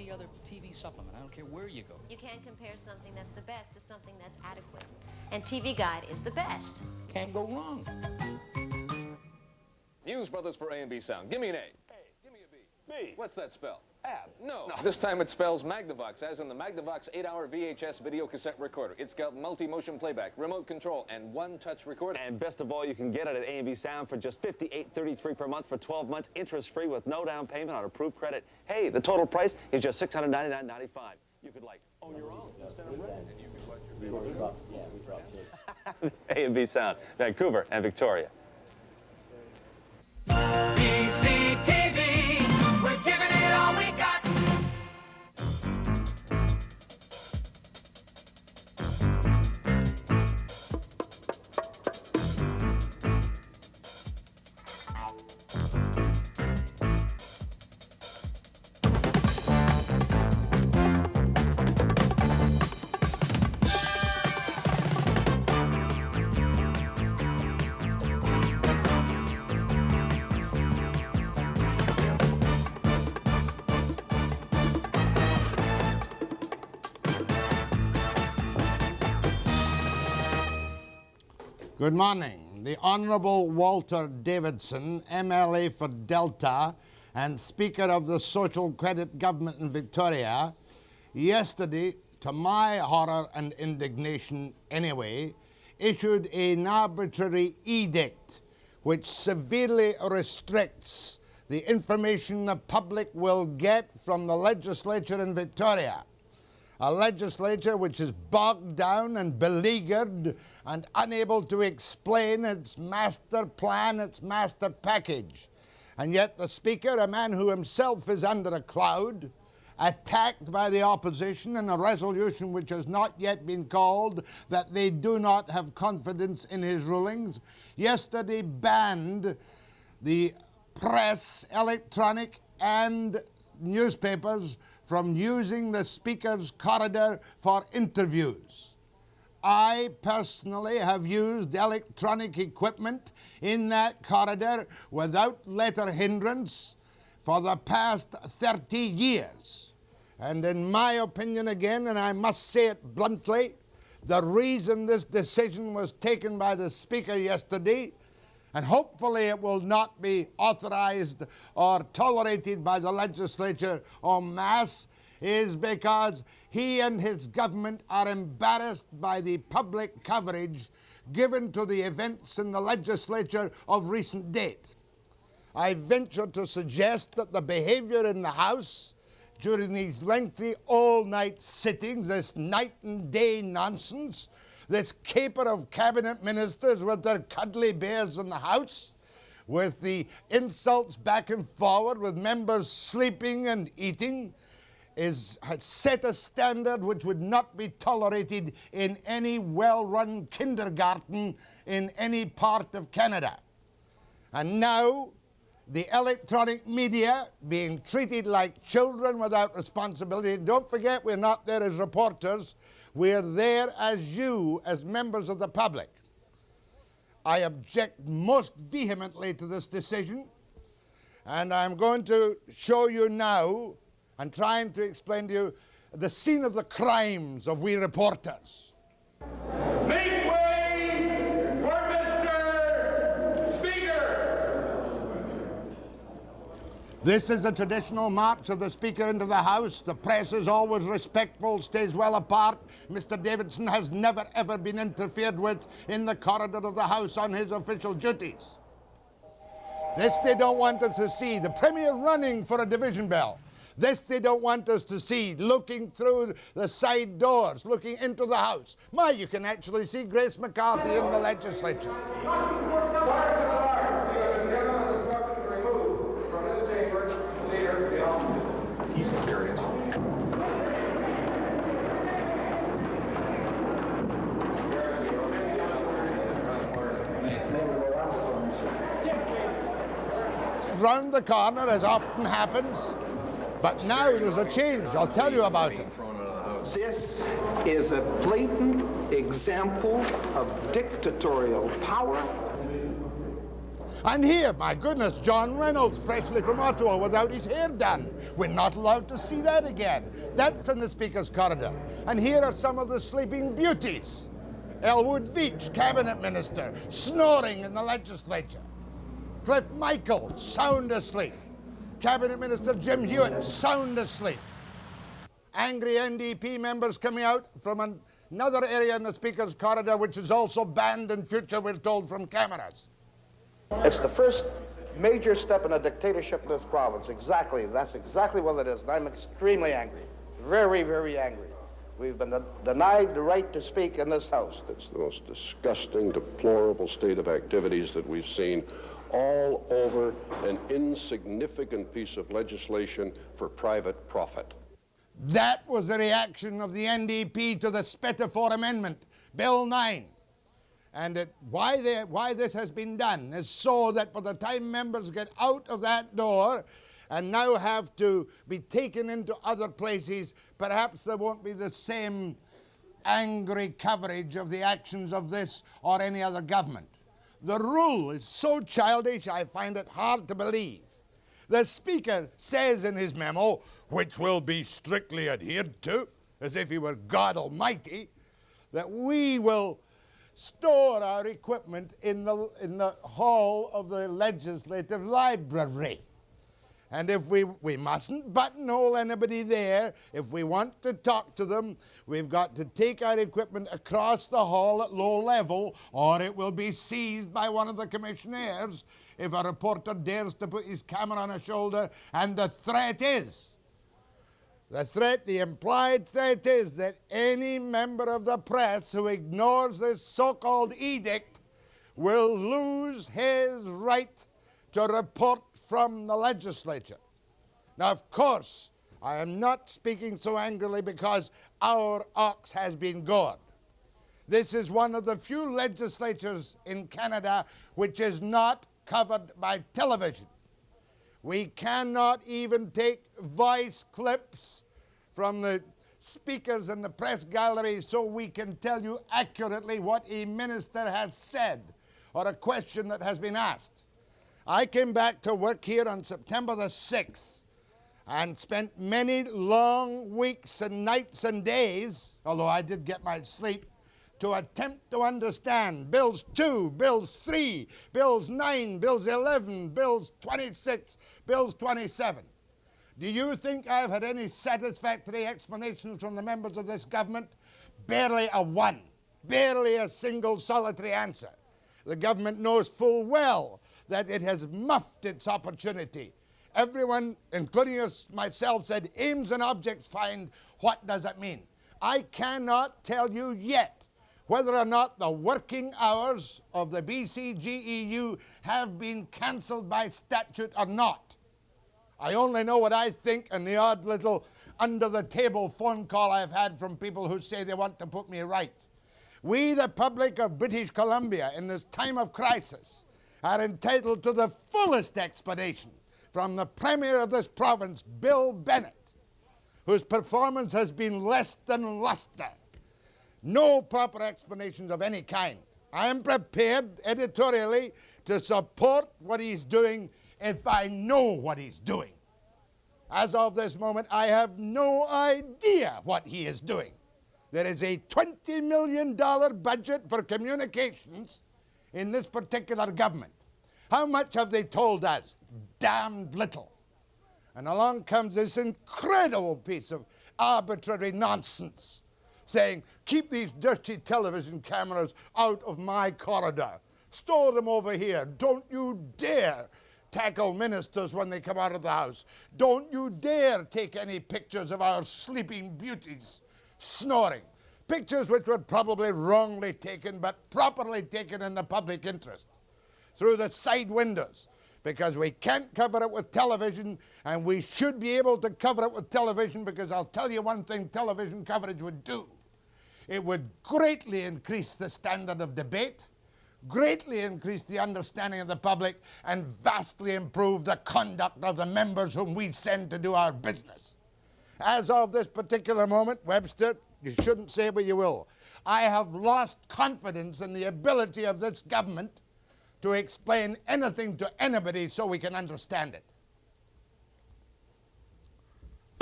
any other TV supplement. I don't care where you go. You can't compare something that's the best to something that's adequate. And TV Guide is the best. Can't go wrong. Hughes Brothers for A&B Sound. Give me an A. Give me a B. B. What's that spell? Ab. No. This time it spells Magnavox, as in the Magnavox 8-hour VHS video cassette recorder. It's got multi-motion playback, remote control, and one-touch recorder. And best of all, you can get it at A&B Sound for just $58.33 per month for 12 months, interest-free with no down payment on approved credit. Hey, the total price is just $699.95. You could, like, own your own instead of rent. And you could watch your video. We dropped his. A&B Sound, Vancouver and Victoria. BCTV, we're giving it all we got. Good morning. The Honourable Walter Davidson, MLA for Delta and Speaker of the Social Credit Government in Victoria, yesterday, to my horror and indignation anyway, issued an arbitrary edict which severely restricts the information the public will get from the legislature in Victoria. A legislature which is bogged down and beleaguered and unable to explain its master plan, its master package. And yet the Speaker, a man who himself is under a cloud, attacked by the opposition in a resolution which has not yet been called, that they do not have confidence in his rulings, yesterday banned the press, electronic and newspapers from using the Speaker's corridor for interviews. I personally have used electronic equipment in that corridor without letter hindrance for the past 30 years. And in my opinion again, and I must say it bluntly, the reason this decision was taken by the Speaker yesterday, and hopefully it will not be authorized or tolerated by the legislature en masse, is because he and his government are embarrassed by the public coverage given to the events in the legislature of recent date. I venture to suggest that the behavior in the House during these lengthy all-night sittings, this night and day nonsense, this caper of cabinet ministers with their cuddly bears in the House, with the insults back and forward, with members sleeping and eating, has set a standard which would not be tolerated in any well-run kindergarten in any part of Canada. And now, the electronic media being treated like children without responsibility. Don't forget, we're not there as reporters. We're there as you, as members of the public. I object most vehemently to this decision, and I'm going to show you now and trying to explain to you the scene of the crimes of we reporters. Make way for Mr. Speaker! This is the traditional march of the Speaker into the House. The press is always respectful, stays well apart. Mr. Davidson has never ever been interfered with in the corridor of the House on his official duties. This they don't want us to see. The Premier running for a division bell. This they don't want us to see, looking through the side doors, looking into the House. My, you can actually see Grace McCarthy in the legislature. Round the corner, as often happens. But now there's a change. I'll tell you about it. This is a blatant example of dictatorial power. And here, my goodness, John Reynolds, freshly from Ottawa, without his hair done. We're not allowed to see that again. That's in the Speaker's corridor. And here are some of the sleeping beauties. Elwood Veitch, Cabinet Minister, snoring in the legislature. Cliff Michael, sound asleep. Cabinet Minister Jim Hewitt, sound asleep. Angry NDP members coming out from another area in the Speaker's corridor, which is also banned in future, we're told, from cameras. It's the first major step in a dictatorship in this province. Exactly. That's exactly what it is. And I'm extremely angry. Very, very angry. We've been denied the right to speak in this House. It's the most disgusting, deplorable state of activities that we've seen all over an insignificant piece of legislation for private profit. That was the reaction of the NDP to the Spetafor Amendment, Bill 9. And why this has been done is so that by the time members get out of that door and now have to be taken into other places, perhaps there won't be the same angry coverage of the actions of this or any other government. The rule is so childish, I find it hard to believe. The Speaker says in his memo, which will be strictly adhered to, as if he were God Almighty, that we will store our equipment in the hall of the Legislative Library. And if we mustn't buttonhole anybody there. If we want to talk to them, we've got to take our equipment across the hall at low level, or it will be seized by one of the commissionaires if a reporter dares to put his camera on a shoulder. And the threat is, the implied threat is that any member of the press who ignores this so-called edict will lose his right to report from the legislature. Now, of course, I am not speaking so angrily because our ox has been gored. This is one of the few legislatures in Canada which is not covered by television. We cannot even take voice clips from the speakers in the press gallery so we can tell you accurately what a minister has said or a question that has been asked. I came back to work here on September the 6th and spent many long weeks and nights and days, although I did get my sleep, to attempt to understand Bills 2, Bills 3, Bills 9, Bills 11, Bills 26, Bills 27. Do you think I've had any satisfactory explanations from the members of this government? Barely a one. Barely a single solitary answer. The government knows full well that it has muffed its opportunity. Everyone, including myself, said aims and objects find. What does it mean? I cannot tell you yet whether or not the working hours of the BCGEU have been cancelled by statute or not. I only know what I think and the odd little under-the-table phone call I've had from people who say they want to put me right. We, the public of British Columbia, in this time of crisis, are entitled to the fullest explanation from the Premier of this province, Bill Bennett, whose performance has been less than lustre. No proper explanations of any kind. I am prepared editorially to support what he's doing if I know what he's doing. As of this moment, I have no idea what he is doing. There is a $20 million budget for communications in this particular government. How much have they told us? Damned little. And along comes this incredible piece of arbitrary nonsense saying, keep these dirty television cameras out of my corridor. Store them over here. Don't you dare tackle ministers when they come out of the House. Don't you dare take any pictures of our sleeping beauties snoring. Pictures which were probably wrongly taken, but properly taken in the public interest through the side windows, because we can't cover it with television, and we should be able to cover it with television, because I'll tell you one thing television coverage would do. It would greatly increase the standard of debate, greatly increase the understanding of the public, and vastly improve the conduct of the members whom we send to do our business. As of this particular moment, Webster, you shouldn't say but you will, I have lost confidence in the ability of this government to explain anything to anybody so we can understand it.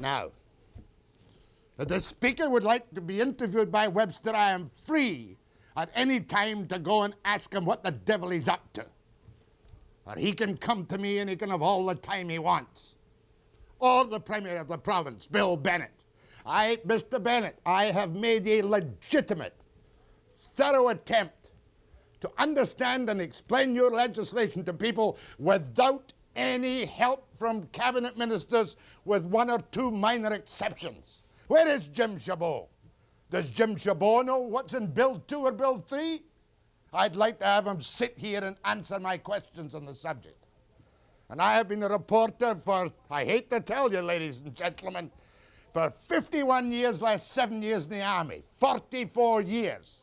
Now, if the Speaker would like to be interviewed by Webster, I am free at any time to go and ask him what the devil he's up to. Or he can come to me and he can have all the time he wants. Or the Premier of the province, Bill Bennett. Mr. Bennett, I have made a legitimate, thorough attempt to understand and explain your legislation to people without any help from cabinet ministers, with one or two minor exceptions. Where is Jim Chabot? Does Jim Chabot know what's in Bill 2 or Bill 3? I'd like to have him sit here and answer my questions on the subject. And I have been a reporter for, I hate to tell you, ladies and gentlemen, for 51 years, last 7 years in the Army, 44 years,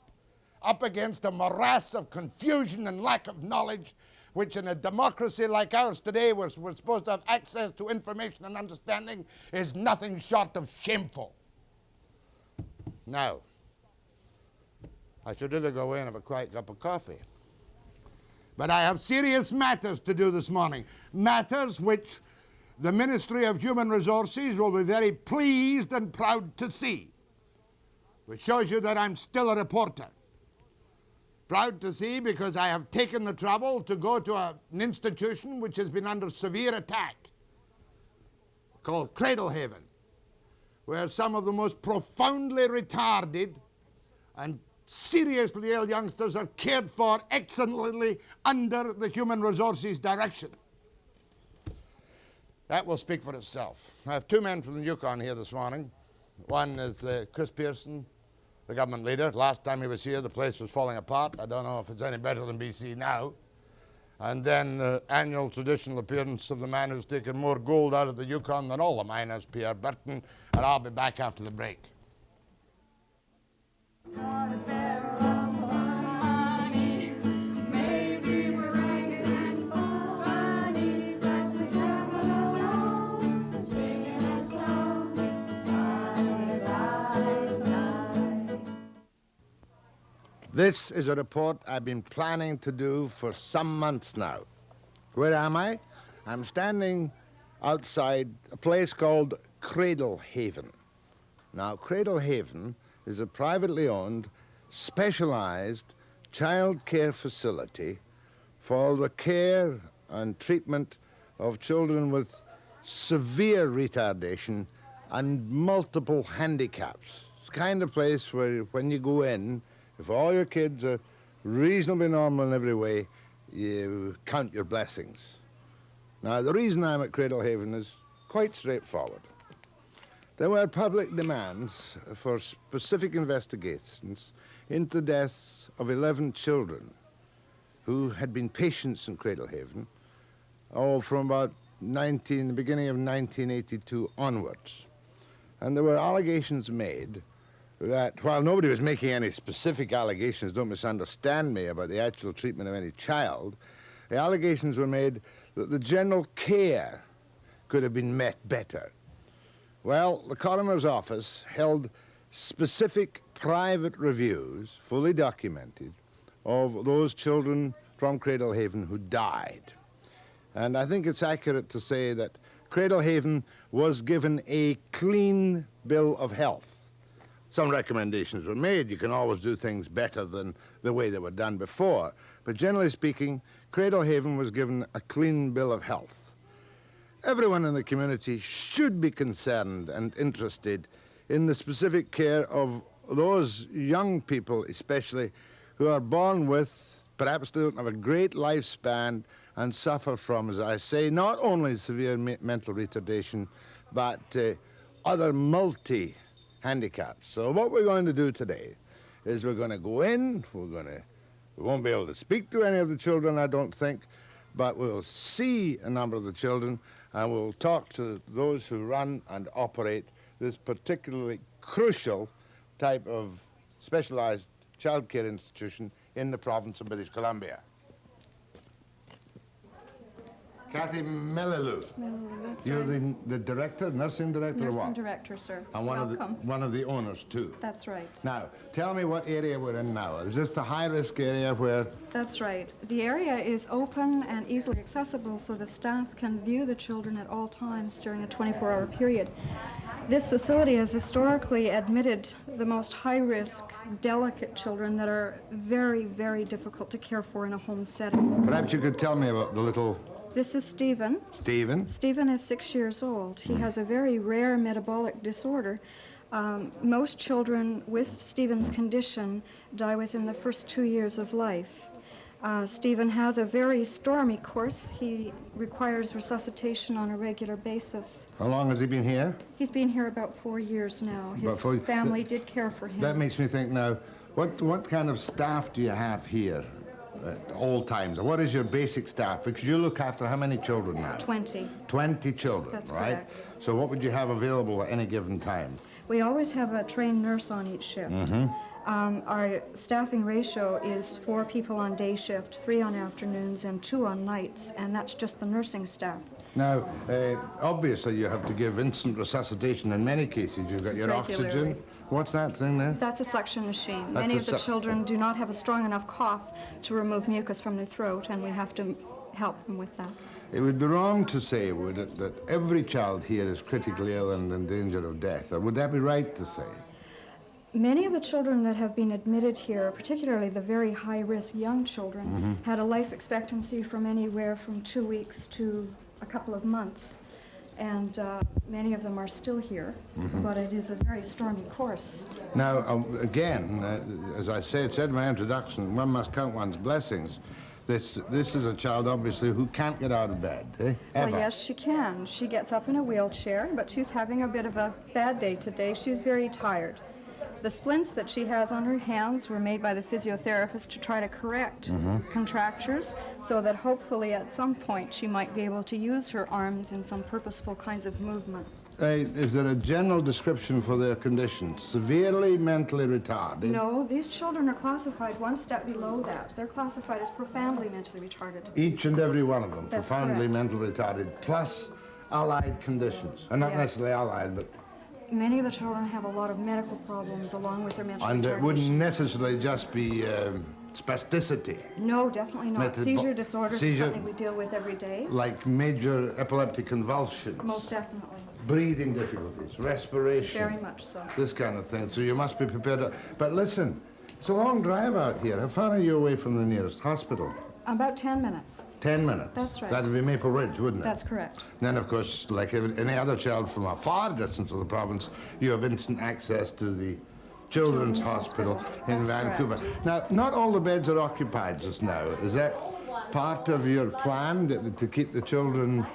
up against a morass of confusion and lack of knowledge, which in a democracy like ours today, where we're supposed to have access to information and understanding, is nothing short of shameful. Now, I should really go away and have a quiet cup of coffee. But I have serious matters to do this morning, matters which the Ministry of Human Resources will be very pleased and proud to see, which shows you that I'm still a reporter. Proud to see because I have taken the trouble to go to an institution which has been under severe attack, called Cradle Haven, where some of the most profoundly retarded and seriously ill youngsters are cared for excellently under the Human Resources direction. That will speak for itself. I have two men from the Yukon here this morning. One is Chris Pearson, the government leader. Last time he was here, the place was falling apart. I don't know if it's any better than BC now. And then the annual traditional appearance of the man who's taken more gold out of the Yukon than all the miners, Pierre Berton, and I'll be back after the break. This is a report I've been planning to do for some months now. Where am I? I'm standing outside a place called Cradle Haven. Now, Cradle Haven is a privately owned, specialized child care facility for the care and treatment of children with severe retardation and multiple handicaps. It's the kind of place where when you go in, if all your kids are reasonably normal in every way, you count your blessings. Now, the reason I'm at Cradle Haven is quite straightforward. There were public demands for specific investigations into the deaths of 11 children who had been patients in Cradle Haven, from about the beginning of 1982 onwards. And there were allegations made that, while nobody was making any specific allegations, don't misunderstand me, about the actual treatment of any child, the allegations were made that the general care could have been met better. Well, the coroner's office held specific private reviews, fully documented, of those children from Cradle Haven who died. And I think it's accurate to say that Cradle Haven was given a clean bill of health. Some recommendations were made. You can always do things better than the way they were done before. But generally speaking, Cradle Haven was given a clean bill of health. Everyone in the community should be concerned and interested in the specific care of those young people, especially, who are born with, perhaps they don't have a great lifespan and suffer from, as I say, not only severe mental retardation, but other handicaps. So what we're going to do today is we're going to go in, we won't be able to speak to any of the children, I don't think, but we'll see a number of the children and we'll talk to those who run and operate this particularly crucial type of specialized child care institution in the province of British Columbia. Kathy Melilou. That's You're right. the director, nursing director, or Nursing what? director, sir. And Welcome. one of the owners too. That's right. Now, tell me what area we're in now. Is this the high-risk area where? That's right. The area is open and easily accessible so the staff can view the children at all times during a 24-hour period. This facility has historically admitted the most high-risk, delicate children that are very, very difficult to care for in a home setting. Perhaps you could tell me about the little This is Stephen. Stephen. Stephen is 6 years old. He has a very rare metabolic disorder. Most children with Stephen's condition die within the first 2 years of life. Stephen has a very stormy course. He requires resuscitation on a regular basis. How long has he been here? He's been here about 4 years now. His family did care for him. That makes me think now, what kind of staff do you have here at all times? What is your basic staff? Because you look after how many children now? 20. 20 children, That's right? correct. So what would you have available at any given time? We always have a trained nurse on each shift. Our staffing ratio is 4 people on day shift, 3 on afternoons, and 2 on nights, and that's just the nursing staff. Now, obviously you have to give instant resuscitation in many cases. You've got your Regularly. oxygen. What's that thing there? That's a suction machine. That's Many a of the children do not have a strong enough cough to remove mucus from their throat, and we have to help them with that. It would be wrong to say, would it, that every child here is critically ill and in danger of death, or would that be right to say? Many of the children that have been admitted here, particularly the very high-risk young children, had a life expectancy from anywhere from 2 weeks to a couple of months. And many of them are still here, but it is a very stormy course. Now, again, as I said in my introduction, one must count one's blessings. This is a child, obviously, who can't get out of bed, eh? Ever. Well, yes, she can. She gets up in a wheelchair, but she's having a bit of a bad day today. She's very tired. The splints that she has on her hands were made by the physiotherapist to try to correct contractures so that hopefully at some point she might be able to use her arms in some purposeful kinds of movements. Is there a general description for their condition? Severely mentally retarded? No, these children are classified one step below that. They're classified as profoundly mentally retarded. Each and every one of them, That's profoundly correct. mentally retarded, plus allied conditions. And not Yes. necessarily allied, but... Many of the children have a lot of medical problems along with their mental And it wouldn't retardation. necessarily just be spasticity, No, definitely not. Method- Seizure disorders seizure- is something we deal with every day. like major epileptic convulsions, Most definitely. breathing difficulties, respiration. Very much so. This kind of thing. So you must be prepared to... But listen, it's a long drive out here. How far are you away from the nearest hospital? About 10 minutes. 10 minutes. That's right. That'd be Maple Ridge, wouldn't it? That's correct. Then, of course, like any other child from a far distance of the province, you have instant access to the Children's Hospital in That's Vancouver. correct. Now, not all the beds are occupied just now. Is that part of your plan to keep the children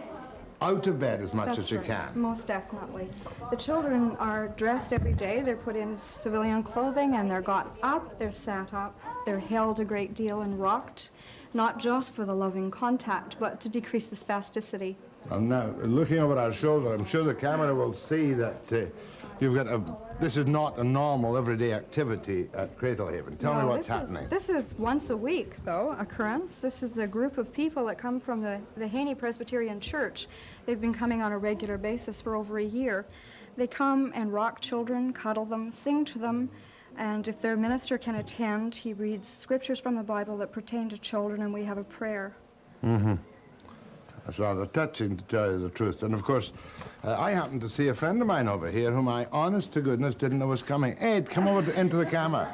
out of bed as much That's as you right. can? Most definitely. The children are dressed every day. They're put in civilian clothing and they're got up, they're sat up, they're held a great deal and rocked, not just for the loving contact, but to decrease the spasticity. And now, looking over our shoulder, I'm sure the camera will see that you've got this is not a normal everyday activity at Cradle Haven. Tell me No, what's happening. This is once a week, though, occurrence. This is a group of people that come from the Haney Presbyterian Church. They've been coming on a regular basis for over a year. They come and rock children, cuddle them, sing to them, and if their minister can attend, he reads scriptures from the Bible that pertain to children, and we have a prayer. That's rather touching, to tell you the truth. And of course, I happened to see a friend of mine over here whom I, honest to goodness, didn't know was coming. Ed, come over into the camera.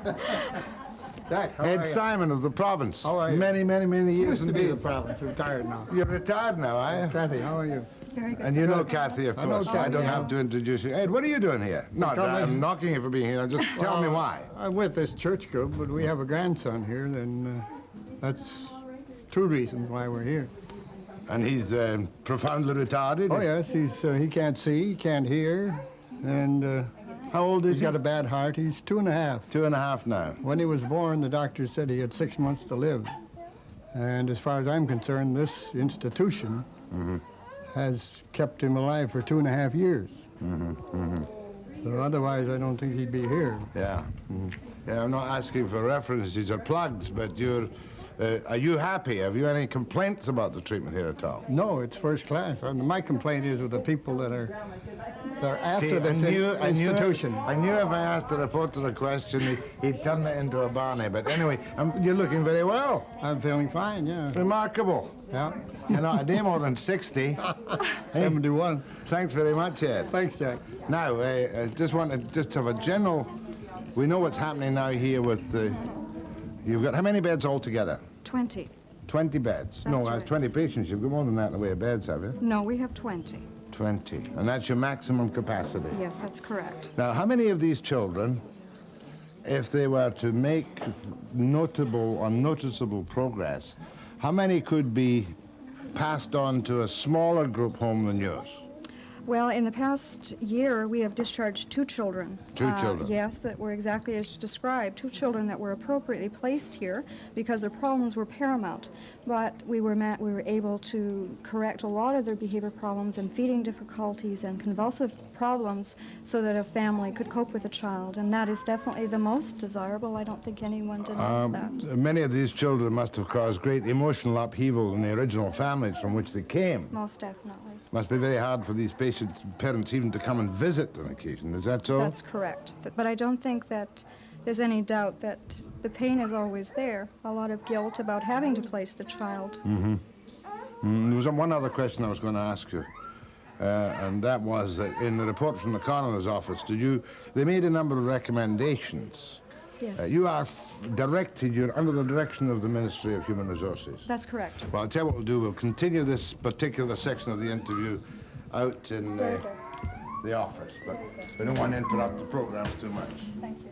Jack, how are Ed you? Simon of the province. How are you? Many, many, many years Used to be the indeed. province, retired now. You're retired now, are you? Kathy, how are you? Very good. And you know Kathy, of I know course. I Kathy, don't yeah. have to introduce you. Ed, what are you doing here? Not Tell me. I'm knocking you for being here. Just tell me why. I'm with this church group, but we have a grandson here, then that's 2 reasons why we're here. And he's profoundly retarded? Oh, yes, he can't see, he can't hear, and How old is he's he? got a bad heart. He's 2.5. 2.5 now. When he was born, the doctor said he had 6 months to live. And as far as I'm concerned, this institution has kept him alive for 2.5 years. So otherwise, I don't think he'd be here. Yeah. Yeah, I'm not asking for references or plugs, but you're Are you happy? Have you any complaints about the treatment here at all? No, it's first class. And my complaint is with the people that are after See, this institution. I knew if I asked the reporter a question, he'd turn it into a Barney. But anyway, you're looking very well. I'm feeling fine, yeah. Remarkable. Yeah. You're not a day more than 60. 71. Thanks very much, Ed. Thanks, Jack. Now, I just want to just have a general... We know what's happening now here with the... You've got how many beds altogether? 20. 20 beds. That's No, that's right. 20 patients. You've got more than that in the way of beds, have you? No, we have 20. 20. And that's your maximum capacity. Yes, that's correct. Now, how many of these children, if they were to make notable or noticeable progress, how many could be passed on to a smaller group home than yours? Well, in the past year, we have discharged 2 children. Two children? Yes, that were exactly as described. 2 children that were appropriately placed here because their problems were paramount. But we were able to correct a lot of their behavior problems and feeding difficulties and convulsive problems so that a family could cope with a child. And that is definitely the most desirable. I don't think anyone denies that. Many of these children must have caused great emotional upheaval in the original families from which they came. Most definitely. Must be very hard for these parents even to come and visit on occasion. Is that so? That's correct. But I don't think that there's any doubt that the pain is always there. A lot of guilt about having to place the child. There was one other question I was going to ask you, and that was that in the report from the coroner's office, they made a number of recommendations. Yes. You are you're under the direction of the Ministry of Human Resources. That's correct. Well, I'll tell you what we'll do. We'll continue this particular section of the interview out in the office, but we don't want to interrupt the programs too much. Thank you.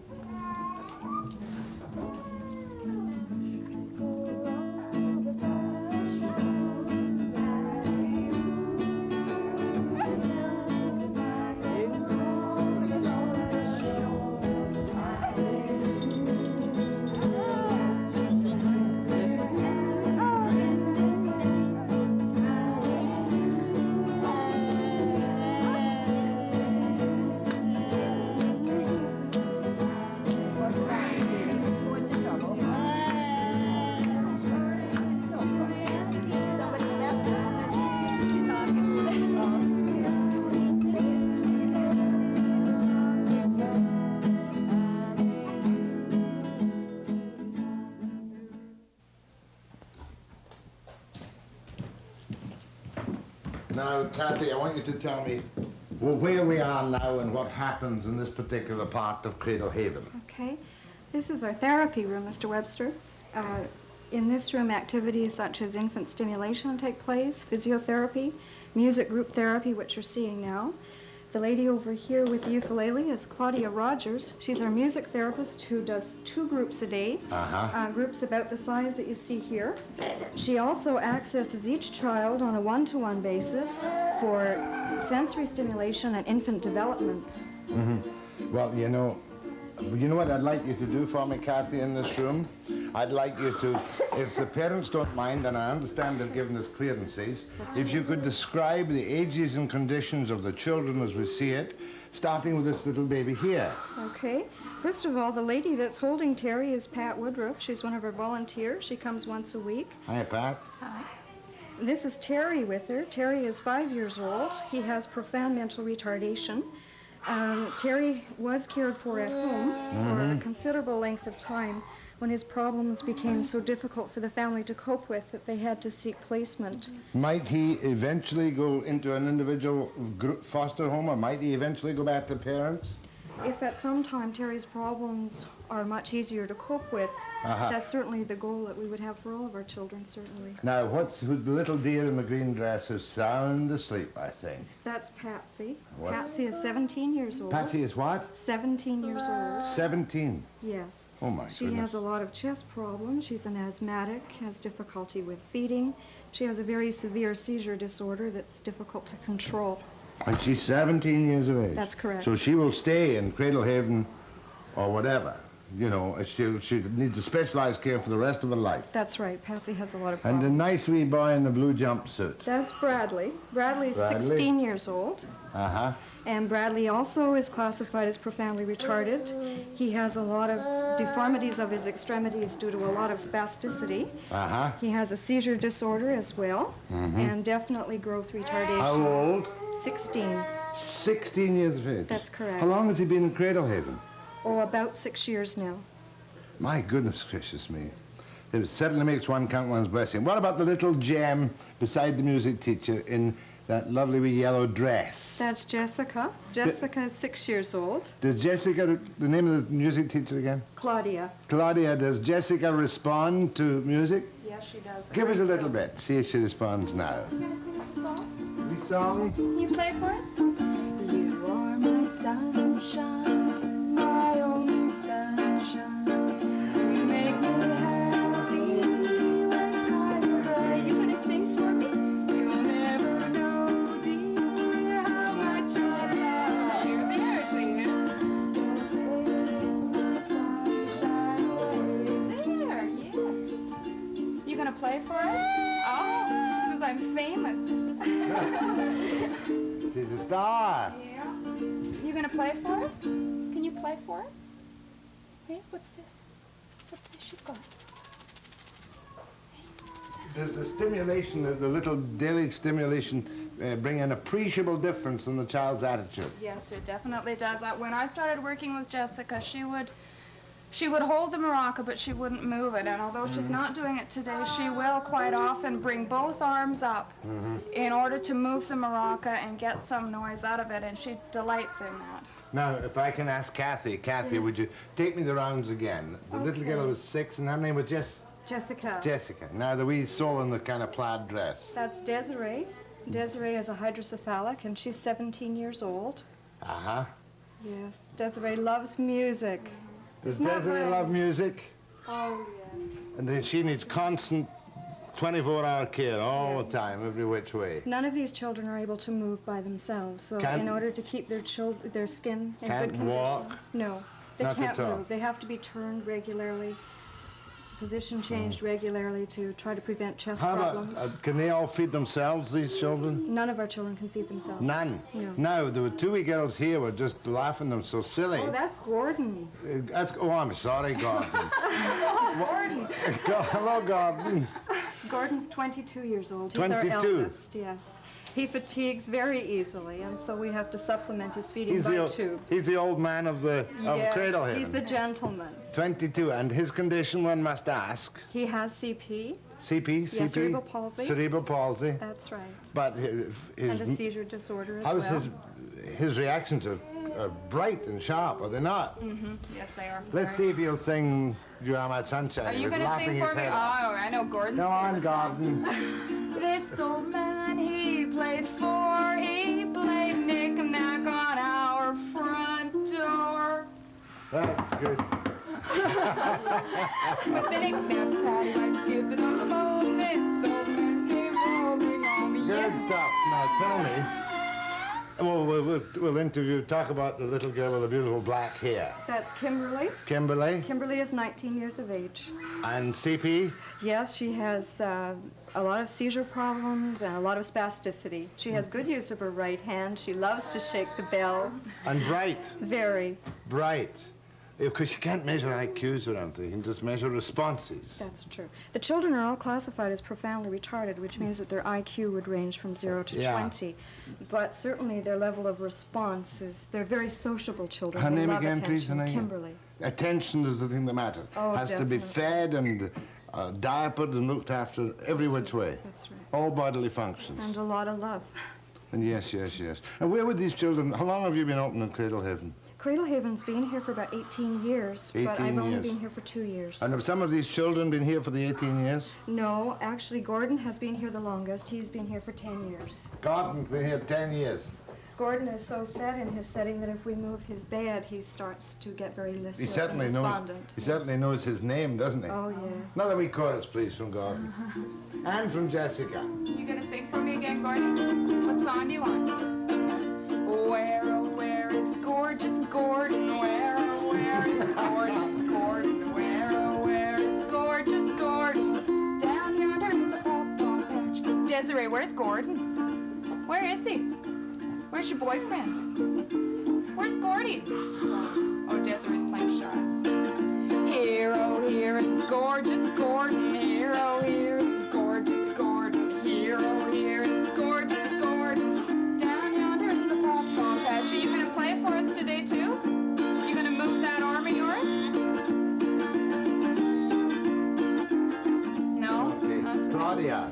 Now, Kathy, I want you to tell me where we are now and what happens in this particular part of Cradle Haven. Okay. This is our therapy room, Mr. Webster. In this room, activities such as infant stimulation take place, physiotherapy, music group therapy, which you're seeing now. The lady over here with the ukulele is Claudia Rogers. She's our music therapist who does 2 groups a day, groups about the size that you see here. She also accesses each child on a one-to-one basis for sensory stimulation and infant development. Well, you know what I'd like you to do for me, Kathy, in this room? I'd like you to, if the parents don't mind, and I understand they've given us clearances, if you could describe the ages and conditions of the children as we see it, starting with this little baby here. Okay. First of all, the lady that's holding Terry is Pat Woodruff. She's one of our volunteers. She comes once a week. Hi, Pat. Hi. This is Terry with her. Terry is 5 years old. He has profound mental retardation. Terry was cared for at home for a considerable length of time when his problems became so difficult for the family to cope with that they had to seek placement. Might he eventually go into an individual group foster home, or might he eventually go back to parents? If at some time Terry's problems are much easier to cope with, that's certainly the goal that we would have for all of our children, certainly. Now, who's the little dear in the green dress who's sound asleep, I think? That's Patsy. What? Patsy is 17 years old. Patsy is what? 17 years old. 17? Yes. Oh, my She goodness. has a lot of chest problems. She's an asthmatic, has difficulty with feeding. She has a very severe seizure disorder that's difficult to control. And she's 17 years of age? That's correct. So she will stay in Cradle Haven or whatever? you know, she needs a specialized care for the rest of her life. That's right. Patsy has a lot of And problems. the nice wee boy in the blue jumpsuit. That's Bradley. Bradley's Bradley? 16 years old. Uh-huh. And Bradley also is classified as profoundly retarded. He has a lot of deformities of his extremities due to a lot of spasticity. Uh-huh. He has a seizure disorder as well, and definitely growth retardation. How old? 16. 16 years of age. That's correct. How long has he been in Cradle Haven? Oh, about 6 years now. My goodness gracious me. It certainly makes one count one's blessing. What about the little gem beside the music teacher in that lovely wee yellow dress? That's Jessica. Jessica is 6 years old. Does Jessica, the name of the music teacher again? Claudia. Claudia, does Jessica respond to music? Yes, she does. Give us a little bit. See if she responds now. You gonna sing us a song? Which song? Can you play for us? You are my sunshine, my only sunshine. You make me happy when skies are gray. You gonna sing for me? You'll never know, dear, how much I love you. There she is. Sunshine away. There, yeah. You gonna play for us? Oh, because I'm famous. She's a star. Yeah. You gonna play for us? Can you play for us? Hey, what's this? What's this you've got? Does the stimulation, the little daily stimulation, bring an appreciable difference in the child's attitude? Yes, it definitely does. When I started working with Jessica, she would hold the maraca, but she wouldn't move it. And although she's not doing it today, she will quite often bring both arms up in order to move the maraca and get some noise out of it, and she delights in that. Now, if I can ask Kathy, would you take me the rounds again? The little girl was 6, and her name was Jessica. Jessica. Now, the wee soul in the kind of plaid dress. That's Desiree. Desiree is a hydrocephalic, and she's 17 years old. Uh-huh. Yes, Desiree loves music. Does It's not Desiree very- love music? Oh, yes. And then she needs constant 24-hour care all the time, every which way. None of these children are able to move by themselves, so Can't- in order to keep their skin in Can't good condition. walk? No, they Not can't at all. move. They have to be turned regularly, position changed regularly to try to prevent chest How problems. about, can they all feed themselves, these children? None of our children can feed themselves. None? No. Now, there were 2 wee girls here were just laughing them so silly. Oh, that's Gordon. Oh, I'm sorry, Gordon. Gordon. Hello, Gordon. Gordon's 22 years old. He's 22? our eldest, yes. He fatigues very easily, and so we have to supplement his feeding by tube. He's the old man of Yes, Cradle Haven. he's the gentleman. 22, and his condition, one must ask. He has CP. CP? Yes, cerebral palsy. Cerebral palsy. That's right. But his And a seizure disorder as how's well. his reactions are bright and sharp, are they not? Yes, they are. Let's see if he'll sing You Are My Sunshine. Are He you was gonna laughing sing his for me? head Oh, off. I know Gordon's Come on, favorite song. Gordon. This old man, he played knick-knack on our front door. That's good. With the knick-knack paddywhack, give the dog a bone. This old man came rolling on me. Good Yes. stuff. Now tell me. Well, we'll talk about the little girl with the beautiful black hair. That's Kimberly. Kimberly. Kimberly is 19 years of age. And CP. Yes, she has a lot of seizure problems and a lot of spasticity. She has good use of her right hand. She loves to shake the bells. And bright. Very. Bright. Because you can't measure IQs or anything. You can just measure responses. That's true. The children are all classified as profoundly retarded, which means that their IQ would range from 0 to 20. But certainly their level of response is, they're very sociable children. Her They name love again, please? attention. Her name? Kimberly. Attention is the thing that matters. Oh, Has to be fed and diapered and looked after every which way. That's right. All bodily functions. And a lot of love. And yes. And where would these children, how long have you been open in Cradle Haven? Cradle Haven's been here for about 18 years, but 18 I've only years. been here for 2 years. And have some of these children been here for the 18 years? No, actually, Gordon has been here the longest. He's been here for 10 years. Gordon's been here 10 years. Gordon is so set in his setting that if we move his bed, he starts to get very listless He certainly and knows. despondent. He certainly knows his name, doesn't he? Oh, yes. Another wee chorus, please, from Gordon. And from Jessica. You gonna sing for me again, Gordon? What song do you want? Where, oh, where is gorgeous Gordon? Where, oh, where is gorgeous Gordon? Desiree, where's Gordon? Where is he? Where's your boyfriend? Where's Gordy? Oh, Desiree's playing shy. Hero, here is gorgeous Gordon. Hero, here is gorgeous Gordon. Hero, here is gorgeous Gordon. Down yonder in the pom-pom patch. Are you gonna play for us today, too? You gonna move that arm of yours? No? Okay. Claudia,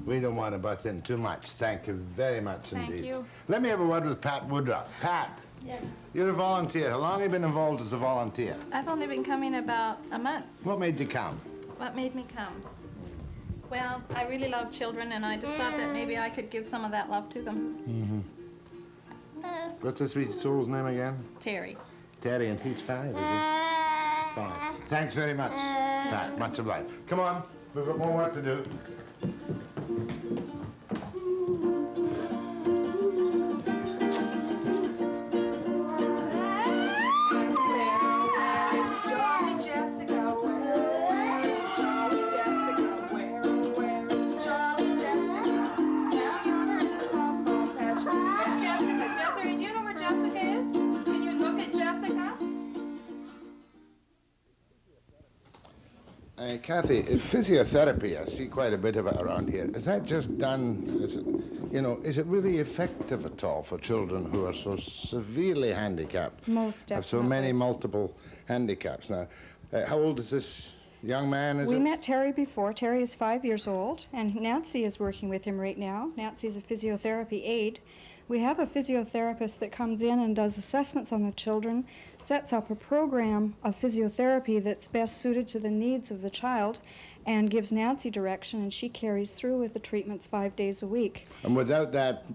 we don't want to butt in too much. Thank you very much indeed. Thank you. Let me have a word with Pat Woodruff. Pat, Yes. you're a volunteer. How long have you been involved as a volunteer? I've only been coming about a month. What made you come? What made me come? Well, I really love children, and I just thought that maybe I could give some of that love to them. What's this sweet soul's name again? Terry. Terry, and he's 5, is he? 5. Thanks very much, Pat. Much obliged. Come on, we've got more work to do. Kathy, physiotherapy, I see quite a bit of it around here. Is that just done, is it really effective at all for children who are so severely handicapped? Most definitely. Have so many multiple handicaps. Now, how old is this young man? We met Terry before. Terry is 5 years old, and Nancy is working with him right now. Nancy is a physiotherapy aide. We have a physiotherapist that comes in and does assessments on the children, sets up a program of physiotherapy that's best suited to the needs of the child, and gives Nancy direction, and she carries through with the treatments 5 days a week. And without that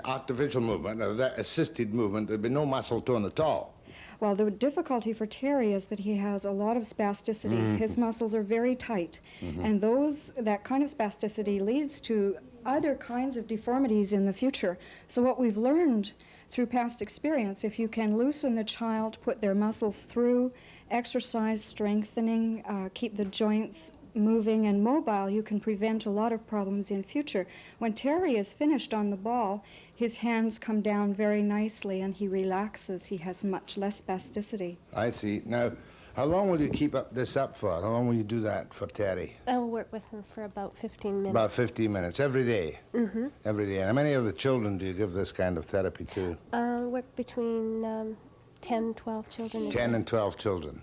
artificial movement, or that assisted movement, there'd be no muscle tone at all. Well, the difficulty for Terry is that he has a lot of spasticity. His muscles are very tight, and that kind of spasticity leads to other kinds of deformities in the future. So what we've learned through past experience, if you can loosen the child, put their muscles through, exercise, strengthening, keep the joints moving and mobile, you can prevent a lot of problems in future. When Terry is finished on the ball, his hands come down very nicely and he relaxes. He has much less spasticity. I see. Now, how long will you keep this up for? How long will you do that for Terry? I will work with her for about 15 minutes. About 15 minutes, every day? Mm-hmm. Every day. And how many of the children do you give this kind of therapy to? Work between 10, 12 children. 10 and 12 children.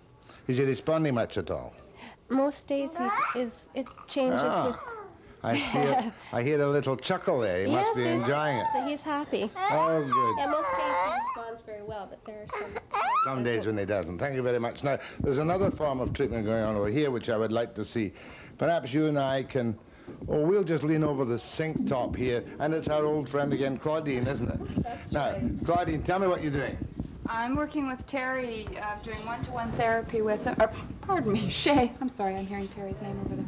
Is he responding much at all? Most days it changes with... I see it. I hear a little chuckle there. He must be enjoying it. He's happy. Oh, good. Yeah, most days he responds very well, but there are some days when he doesn't. Thank you very much. Now, there's another form of treatment going on over here, which I would like to see. Perhaps you and I can... Oh, we'll just lean over the sink top here, and it's our old friend again, Claudine, isn't it? That's now, right. Claudine, tell me what you're doing. I'm working with Terry, doing one-to-one therapy with him. Pardon me, Shay. I'm sorry, I'm hearing Terry's name over there.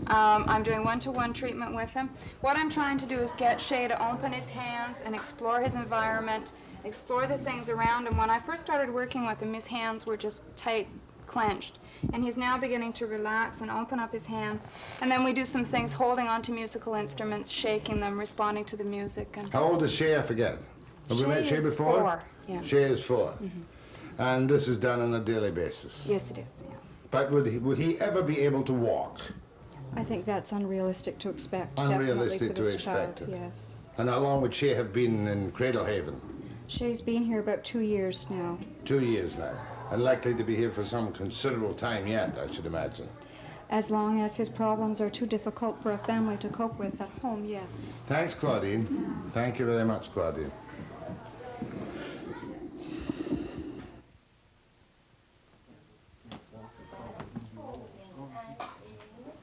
I'm doing one-to-one treatment with him. What I'm trying to do is get Shay to open his hands and explore his environment, explore the things around him. When I first started working with him, his hands were just tight, clenched. And he's now beginning to relax and open up his hands. And then we do some things, holding onto musical instruments, shaking them, responding to the music. And how old is Shay, I forget? Have we met Shay before? 4. Yeah. Shay is 4. And this is done on a daily basis? Yes, it is, yeah. But would he ever be able to walk? I think that's unrealistic to expect. Unrealistic definitely for to this expect child, it. yes. And how long would Shay have been in Cradle Haven? Shay's been here about 2 years now. 2 years now. And likely to be here for some considerable time yet, I should imagine. As long as his problems are too difficult for a family to cope with at home, yes. Thanks, Claudine. Thank you very much, Claudine.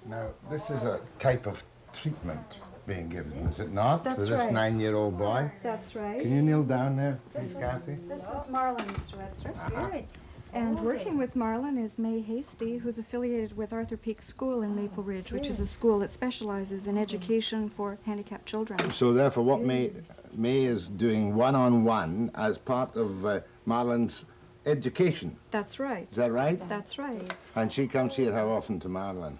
Now, this is a type of treatment being given, is it not? That's to this right. 9-year-old boy? That's right. Can you kneel down there, please, Kathy? This is Marlon, Mr. Webster. Good. And working with Marlon is May Hasty, who's affiliated with Arthur Peak School in Maple Ridge, which is a school that specializes in education for handicapped children. So therefore, what May is doing one-on-one as part of Marlon's education. That's right. Is that right? That's right. And she comes here how often to Marlin?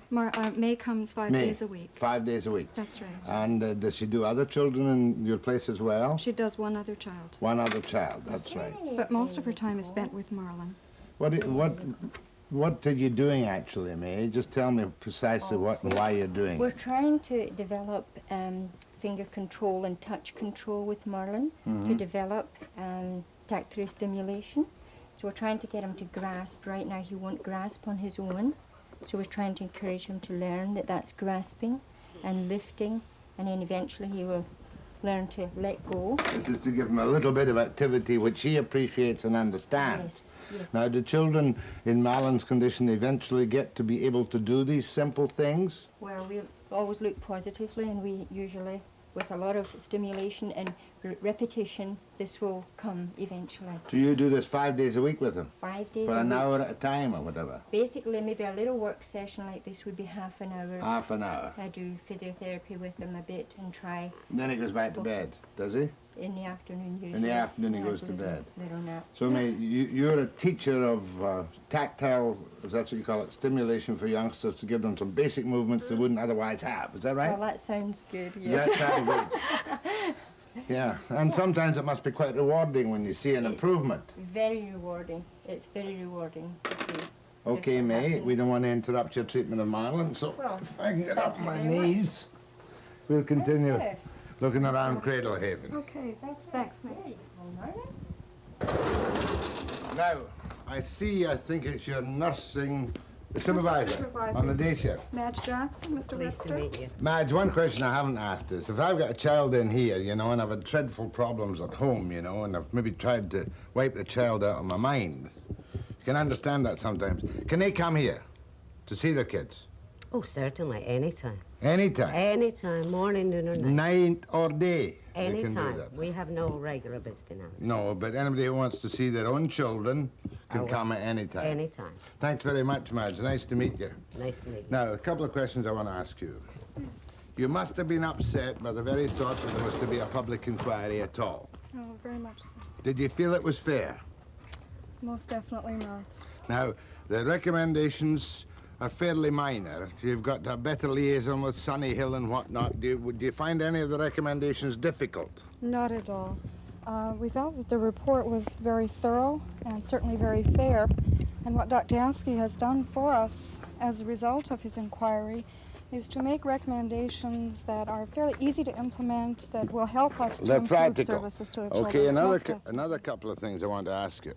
May comes 5 May. days a week. 5 days a week. That's right. And does she do other children in your place as well? She does one other child. One other child, that's right. But most of her time is spent with Marlon. What are you doing actually, May? Just tell me precisely what and why you're doing We're it. trying to develop finger control and touch control with Marlon, to develop tactile stimulation. So we're trying to get him to grasp. Right now he won't grasp on his own. So we're trying to encourage him to learn that that's grasping and lifting, and then eventually he will learn to let go. This is to give him a little bit of activity which he appreciates and understands. Yes. Now, do children in Marlon's condition eventually get to be able to do these simple things? Well, we always look positively, and we usually, with a lot of stimulation and repetition, this will come eventually. Do you do this 5 days a week with him? 5 days For a an week. hour at a time or whatever? Basically, maybe a little work session like this would be half an hour. Half an hour. I do physiotherapy with him a bit and try Then he goes back to bed, does he? in the afternoon usually. In the afternoon he Has goes a to little- bed. Little nap. So, May, you're a teacher of tactile, if that's what you call it, stimulation for youngsters to give them some basic movements they wouldn't otherwise have. Is that right? Well, that sounds good, Does yes. that sound good? Yeah, and sometimes it must be quite rewarding when you see an improvement. Very rewarding. It's very rewarding to see. Okay, if that May, we happens. don't want to interrupt your treatment of Marlon, so Well, if I can get thank up you my very much. knees, we'll continue Okay. looking around Cradle Haven. Okay, thanks, May. Now, I think it's your nursing supervisor supervisor. on the day shift. Madge Jackson, Mr. Webster. Madge, one question I haven't asked is, if I've got a child in here, you know, and I've had dreadful problems at home, you know, and I've maybe tried to wipe the child out of my mind, you can understand that sometimes. Can they come here to see their kids? Oh, certainly, anytime. Anytime? Anytime, morning, noon, or night. Night or day? They can do Anytime. that. We have no regular visiting hours. No, but anybody who wants to see their own children can come at any time. Anytime. Thanks very much, Madge. Nice to meet you. Nice to meet you. Now, a couple of questions I want to ask you. You must have been upset by the very thought that there was to be a public inquiry at all. Oh, very much so. Did you feel it was fair? Most definitely not. Now, the recommendations are fairly minor. You've got a better liaison with Sunny Hill and whatnot. Do you find any of the recommendations difficult? Not at all. We felt that the report was very thorough and certainly very fair. And what Dr. Yaski has done for us as a result of his inquiry is to make recommendations that are fairly easy to implement, that will help us to They're improve practical. services to the children. Okay, Most definitely. another couple of things I want to ask you.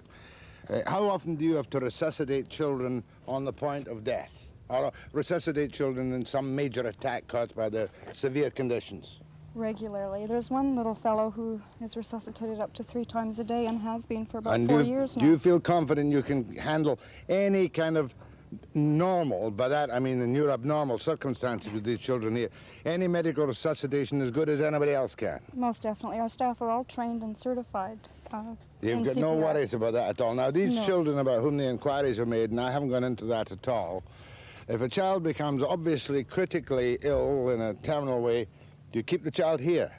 How often do you have to resuscitate children on the point of death? Or resuscitate children in some major attack caused by their severe conditions? Regularly. There's one little fellow who is resuscitated up to 3 times a day and has been for about And 4 years now. do you feel confident you can handle any kind of normal, by that I mean in your abnormal circumstances with these children here, any medical resuscitation as good as anybody else can? Most definitely. Our staff are all trained and certified. You've in got no CPR. worries about that at all. Now, these No. children about whom the inquiries are made, and I haven't gone into that at all, if a child becomes obviously critically ill in a terminal way, do you keep the child here?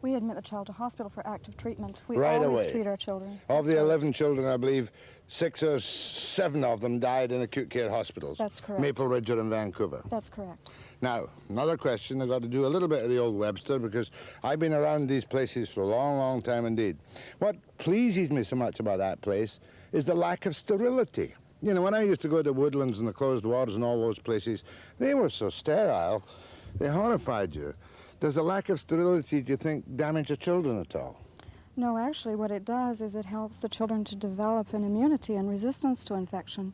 We admit the child to hospital for active treatment. We Right always away. treat our children. Of the That's right. 11 children, I believe 6 or 7 of them died in acute care hospitals. That's correct. Maple Ridge and Vancouver. That's correct. Now, another question, I've got to do a little bit of the old Webster because I've been around these places for a long, long time indeed. What pleases me so much about that place is the lack of sterility. You know, when I used to go to Woodlands and the closed wards and all those places, they were so sterile, they horrified you. Does the lack of sterility, do you think, damage the children at all? No, actually, what it does is it helps the children to develop an immunity and resistance to infection.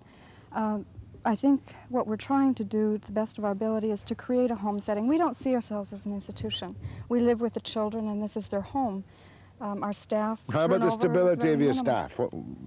I think what we're trying to do to the best of our ability is to create a home setting. We don't see ourselves as an institution. We live with the children, and this is their home. Our staff. How about the turnover is stability very of your minimal. staff?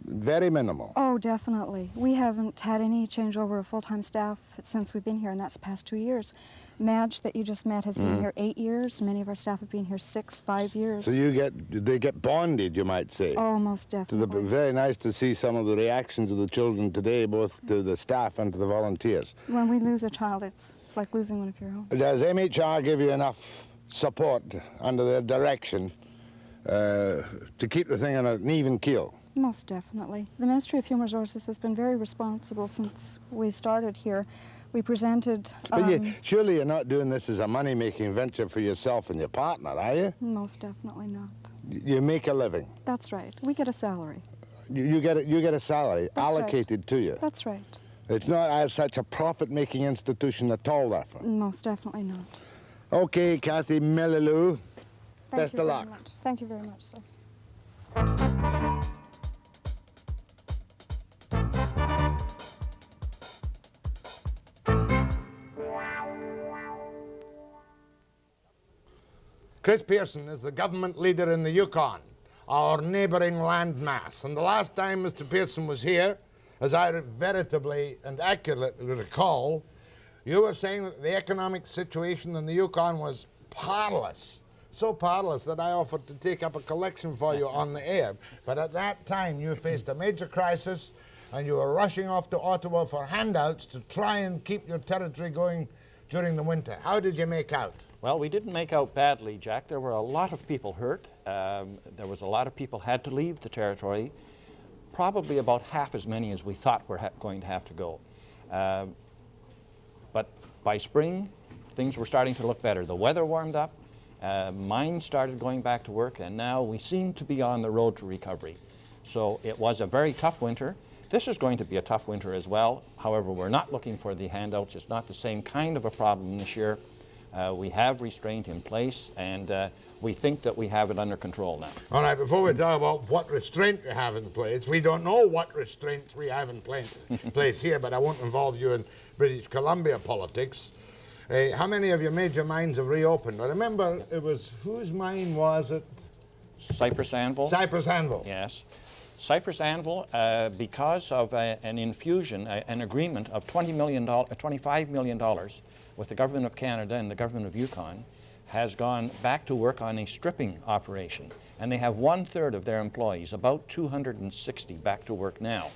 Very minimal. Oh, definitely. We haven't had any changeover of full-time staff since we've been here, and that's the past 2 years. Madge, that you just met, has been here 8 years. Many of our staff have been here 6, 5 years. So they get bonded, you might say. Oh, most definitely. Very nice to see some of the reactions of the children today, both to the staff and to the volunteers. When we lose a child, it's like losing one of your own. Does MHR give you enough support under their direction to keep the thing on an even keel? Most definitely. The Ministry of Human Resources has been very responsible since we started here. We presented... But surely you're not doing this as a money-making venture for yourself and your partner, are you? Most definitely not. You make a living. That's right. We get a salary. You get a salary allocated to you. That's right. It's not as such a profit-making institution at all, therefore. Most definitely not. Okay, Kathy Mellilou. Best of luck. Thank you very much, sir. Chris Pearson is the government leader in the Yukon, our neighbouring landmass. And the last time Mr. Pearson was here, as I veritably and accurately recall, you were saying that the economic situation in the Yukon was parlous. So parlous that I offered to take up a collection for you on the air. But at that time, you faced a major crisis, and you were rushing off to Ottawa for handouts to try and keep your territory going during the winter. How did you make out? Well, we didn't make out badly, Jack. There were a lot of people hurt. There was a lot of people had to leave the territory. Probably about half as many as we thought were going to have to go. But by spring, things were starting to look better. The weather warmed up, mines started going back to work, and now we seem to be on the road to recovery. So it was a very tough winter. This is going to be a tough winter as well. However, we're not looking for the handouts. It's not the same kind of a problem this year. We have restraint in place, and we think that we have it under control now. All right, before we talk about what restraint we have in place, we don't know what restraints we have in place here, but I won't involve you in British Columbia politics. How many of your major mines have reopened? I remember it was, whose mine was it? Cypress Anvil? Cypress Anvil. Yes. Cypress Anvil, because of an infusion, an agreement of $25 million with the Government of Canada and the Government of Yukon, has gone back to work on a stripping operation. And they have 1/3 of their employees, about 260, back to work now.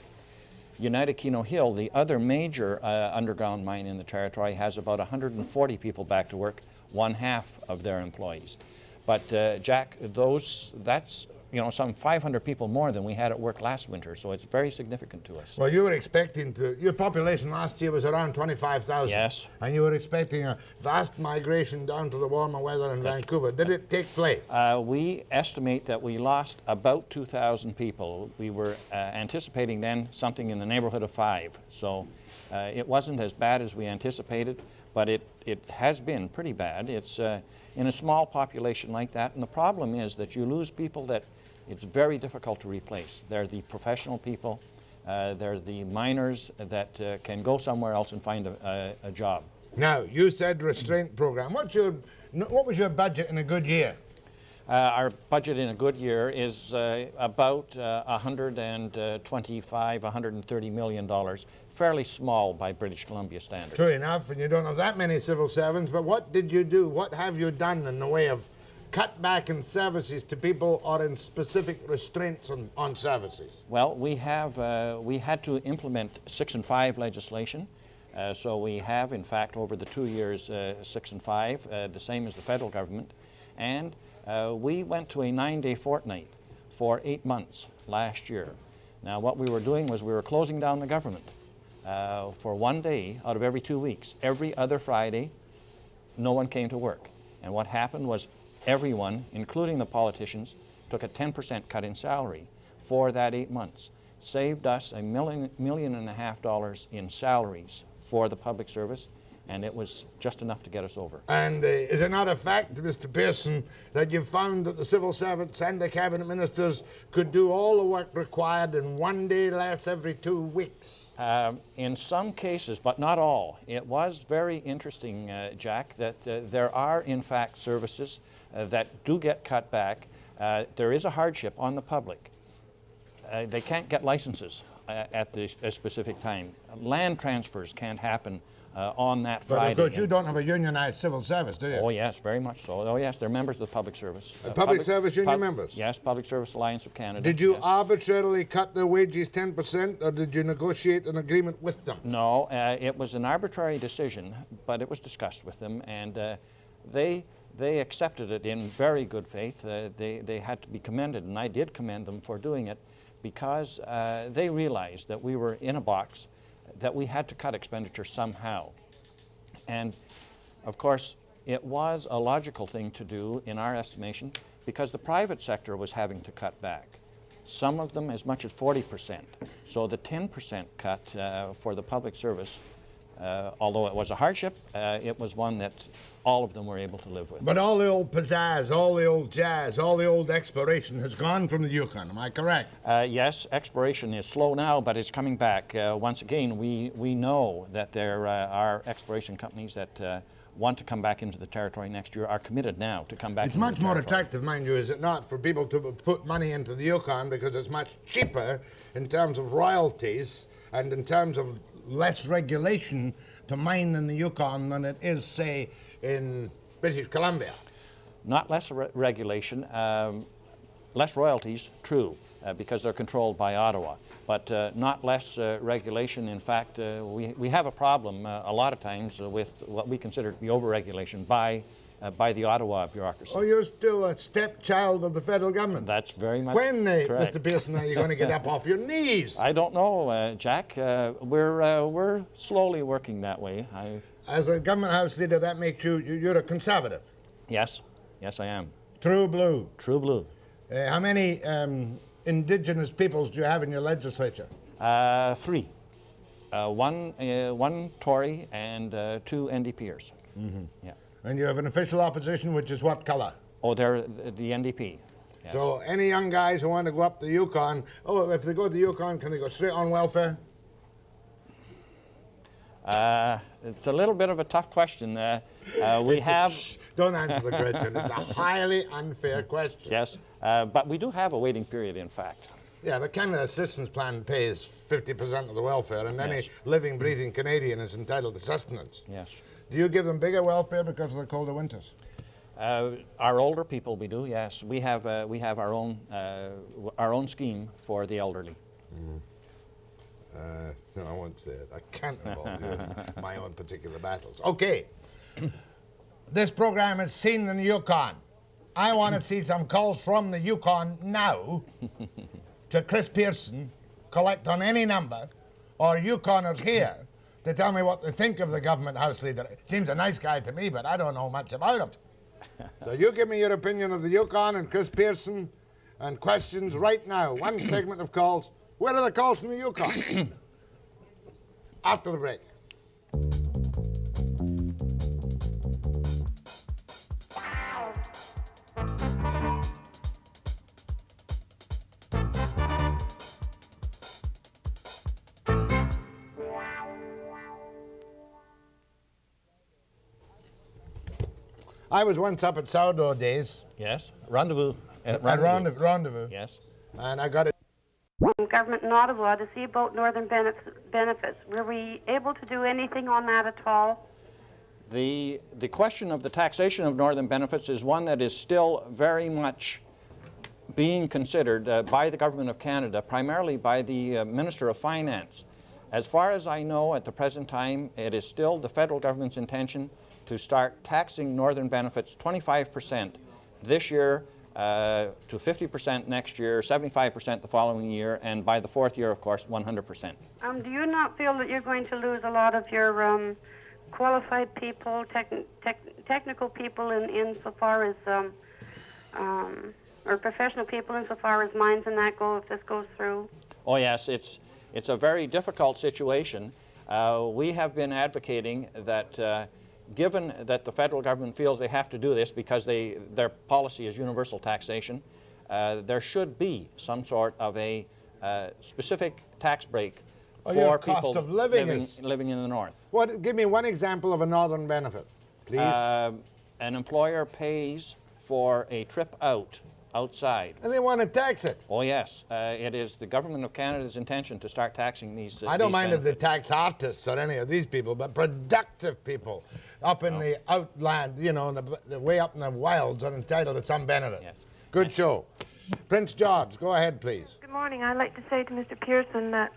United Keno Hill, the other major underground mine in the territory, has about 140 people back to work, 1/2 of their employees. But Jack, that's some 500 people more than we had at work last winter, so it's very significant to us. Well, you were expecting your population last year was around 25,000. Yes. And you were expecting a vast migration down to the warmer weather in Vancouver. Did it take place? We estimate that we lost about 2,000 people. We were anticipating then something in the neighborhood of 5. So it wasn't as bad as we anticipated, but it has been pretty bad. It's in a small population like that, and the problem is that you lose people that it's very difficult to replace. They're the professional people, they're the miners that can go somewhere else and find a job. Now, you said restraint program. What was your budget in a good year? Our budget in a good year is about $125, $130 million. Fairly small by British Columbia standards. True enough, and you don't have that many civil servants, but what did you do? What have you done in the way of cut back in services to people or in specific restraints on services? Well, we had to implement 6 and 5 legislation. So we have, in fact, over the 2 years, 6 and 5, the same as the federal government. And we went to a 9-day fortnight for 8 months last year. Now, what we were doing was we were closing down the government for 1 day out of every 2 weeks. Every other Friday, no one came to work. And what happened was everyone, including the politicians, took a 10% cut in salary for that 8 months. Saved us $1.5 million in salaries for the public service, and it was just enough to get us over. And is it not a fact, Mr. Pearson, that you've found that the civil servants and the cabinet ministers could do all the work required in 1 day less every 2 weeks? In some cases, but not all. It was very interesting, Jack, that there are, in fact, services that do get cut back. There is a hardship on the public. They can't get licenses at a specific time. Land transfers can't happen on that Friday. But of course, you don't have a unionized civil service, do you? Oh, yes, very much so. Oh, yes, they're members of the public service. Public service union members? Yes, Public Service Alliance of Canada. Did you yes. arbitrarily cut their wages 10%, or did you negotiate an agreement with them? No, it was an arbitrary decision, but it was discussed with them, and they accepted it in very good faith. They had to be commended, and I did commend them for doing it, because they realized that we were in a box, that we had to cut expenditure somehow. And of course, it was a logical thing to do in our estimation because the private sector was having to cut back, some of them as much as 40%. So the 10% cut for the public service, although it was a hardship, it was one that all of them were able to live with. But all the old pizzazz, all the old jazz, all the old exploration has gone from the Yukon, am I correct? Yes, exploration is slow now, but it's coming back. Once again, we know that there are exploration companies that want to come back into the territory next year, are committed now to come back into the territory. It's much more attractive, mind you, is it not, for people to put money into the Yukon because it's much cheaper in terms of royalties and in terms of less regulation to mine in the Yukon than it is, say, in British Columbia. Not less regulation, less royalties, true, because they're controlled by Ottawa, but not less regulation. In fact, we have a problem a lot of times with what we consider to be over-regulation by the Ottawa bureaucracy. Oh, you're still a stepchild of the federal government? That's very much When, correct. Mr. Pearson, are you going to get up off your knees? I don't know, Jack. We're slowly working that way. As a government house leader, that makes you're a conservative? Yes, yes I am. True blue? True blue. How many Indigenous peoples do you have in your legislature? 3. One Tory and 2 NDPers. Mm-hmm. Yeah. And you have an official opposition, which is what color? Oh, they're the NDP. Yes. So any young guys who want to go up the Yukon, if they go to the Yukon, can they go straight on welfare? It's a little bit of a tough question. We have... Don't answer the question. It's a highly unfair question. Yes, but we do have a waiting period, in fact. Yeah, the Canada Assistance Plan pays 50% of the welfare, and any living, breathing Canadian is entitled to sustenance. Yes. Do you give them bigger welfare because of the colder winters? Our older people, we do, yes. We have our own scheme for the elderly. Mm. No, I won't say it. I can't involve you in my own particular battles. Okay. This program is seen in the Yukon. I want to see some calls from the Yukon now to Chris Pearson, collect on any number, or Yukoners here, to tell me what they think of the government house leader. Seems a nice guy to me, but I don't know much about him. So you give me your opinion of the Yukon and Chris Pearson and questions right now. One segment of calls. Where are the calls from the Yukon? After the break. I was once up at Sourdough Days. Yes, rendezvous. Rendezvous. Yes. And I got it. Government in Ottawa to see about northern benefits. Were we able to do anything on that at all? The question of the taxation of northern benefits is one that is still very much being considered by the Government of Canada, primarily by the Minister of Finance. As far as I know at the present time, it is still the federal government's intention to start taxing northern benefits 25% this year, to 50% next year, 75% the following year, and by the 4th year, of course, 100%. Do you not feel that you're going to lose a lot of your qualified people, technical people insofar as, or professional people insofar as mines and that go if this goes through? Oh yes, it's a very difficult situation. We have been advocating that given that the federal government feels they have to do this because their policy is universal taxation, there should be some sort of a specific tax break for people living in the north. Give me one example of a northern benefit, please. An employer pays for a trip outside. And they want to tax it. Oh yes, it is the Government of Canada's intention to start taxing these I don't mind benefits. if they tax artists or any of these people, but productive people up in the outland, you know, the way up in the wilds are entitled to some benefit. Yes. Good show. Prince George, go ahead, please. Good morning. I'd like to say to Mr. Pearson that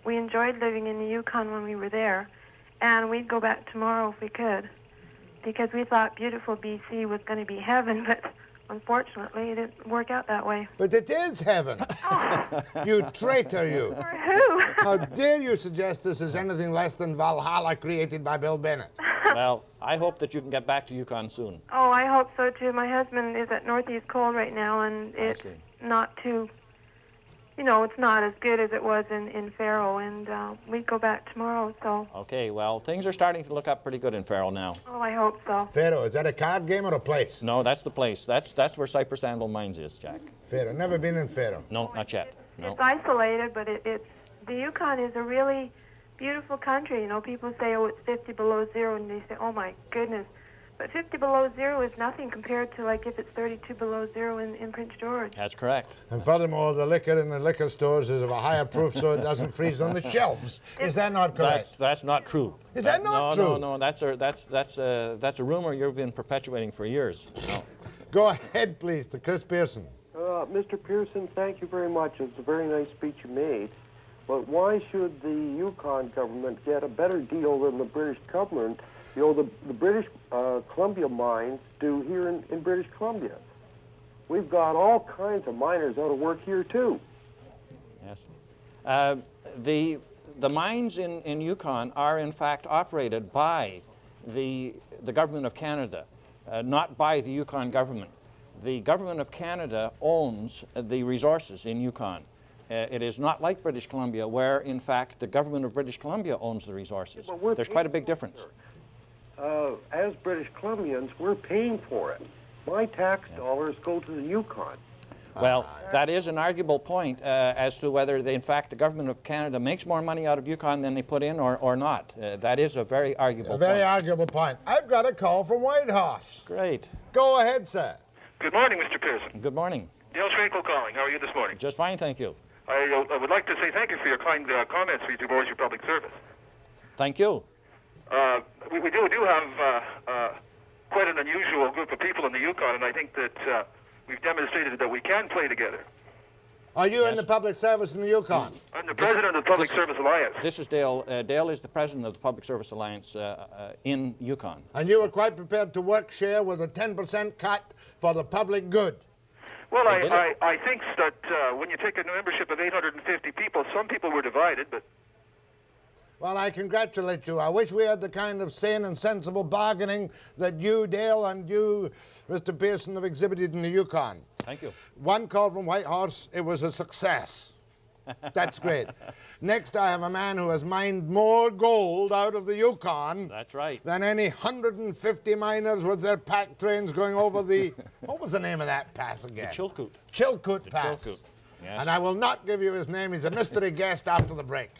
we enjoyed living in the Yukon when we were there, and we'd go back tomorrow if we could, because we thought beautiful BC was going to be heaven, but unfortunately, it didn't work out that way. But it is heaven. You traitor, you. For who? How dare you suggest this is anything less than Valhalla created by Bill Bennett? Well, I hope that you can get back to Yukon soon. Oh, I hope so too. My husband is at Northeast Cold right now, and it's not too, it's not as good as it was in Faro, and we go back tomorrow, so. Okay, well, things are starting to look up pretty good in Faro now. Oh, I hope so. Faro, is that a card game or a place? No, that's the place. That's where Cypress Anvil Mines is, Jack. Faro, never been in Faro. No, not yet. No. It's isolated, but the Yukon is a really beautiful country. People say, oh, it's 50 below zero, and they say, oh my goodness. But 50 below zero is nothing compared to, like, if it's 32 below zero in Prince George. That's correct. And furthermore, the liquor in the liquor stores is of a higher proof so it doesn't freeze on the shelves. Is that not correct? That's not true. Is that not true? No, that's a rumor you've been perpetuating for years. No. Go ahead, please, to Chris Pearson. Mr. Pearson, thank you very much. It's a very nice speech you made. But why should the Yukon government get a better deal than the British government? The British Columbia mines do here in British Columbia. We've got all kinds of miners out of work here, too. Yes. The mines in Yukon are, in fact, operated by the government of Canada, not by the Yukon government. The government of Canada owns the resources in Yukon. It is not like British Columbia, where, in fact, the government of British Columbia owns the resources. Yeah, there's quite a big difference. As British Columbians, we're paying for it. My tax dollars go to the Yukon. Well, that is an arguable point as to whether, in fact, the government of Canada makes more money out of Yukon than they put in or not. That is a very arguable point. A very arguable point. I've got a call from Whitehorse. Great. Go ahead, sir. Good morning, Mr. Pearson. Good morning. Dale Schwenkel calling. How are you this morning? Just fine, thank you. I would like to say thank you for your kind comments towards your public service. Thank you. We do have quite an unusual group of people in the Yukon, and I think that we've demonstrated that we can play together. Are you in the public service in the Yukon? I'm the president of the Public Service Alliance. This is Dale. Dale is the president of the Public Service Alliance in Yukon. And you were quite prepared to work share with a 10% cut for the public good? Well, I think that when you take a membership of 850 people, some people were divided, but... Well, I congratulate you. I wish we had the kind of sane and sensible bargaining that you, Dale, and you, Mr. Pearson, have exhibited in the Yukon. Thank you. One call from Whitehorse, it was a success. That's great. Next, I have a man who has mined more gold out of the Yukon. That's right. Than any 150 miners with their pack trains going over the, what was the name of that pass again? The Chilkoot. Chilkoot Pass. Chilkoot. Yes. And I will not give you his name. He's a mystery guest after the break.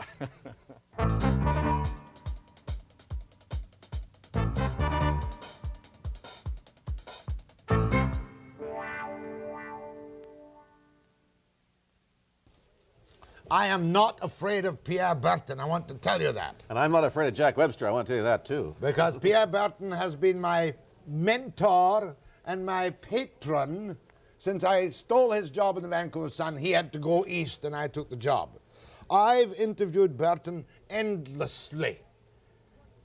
I am not afraid of Pierre Berton. I want to tell you that. And I'm not afraid of Jack Webster. I want to tell you that, too. Because Pierre Berton has been my mentor and my patron. Since I stole his job in the Vancouver Sun, he had to go east and I took the job. I've interviewed Berton endlessly.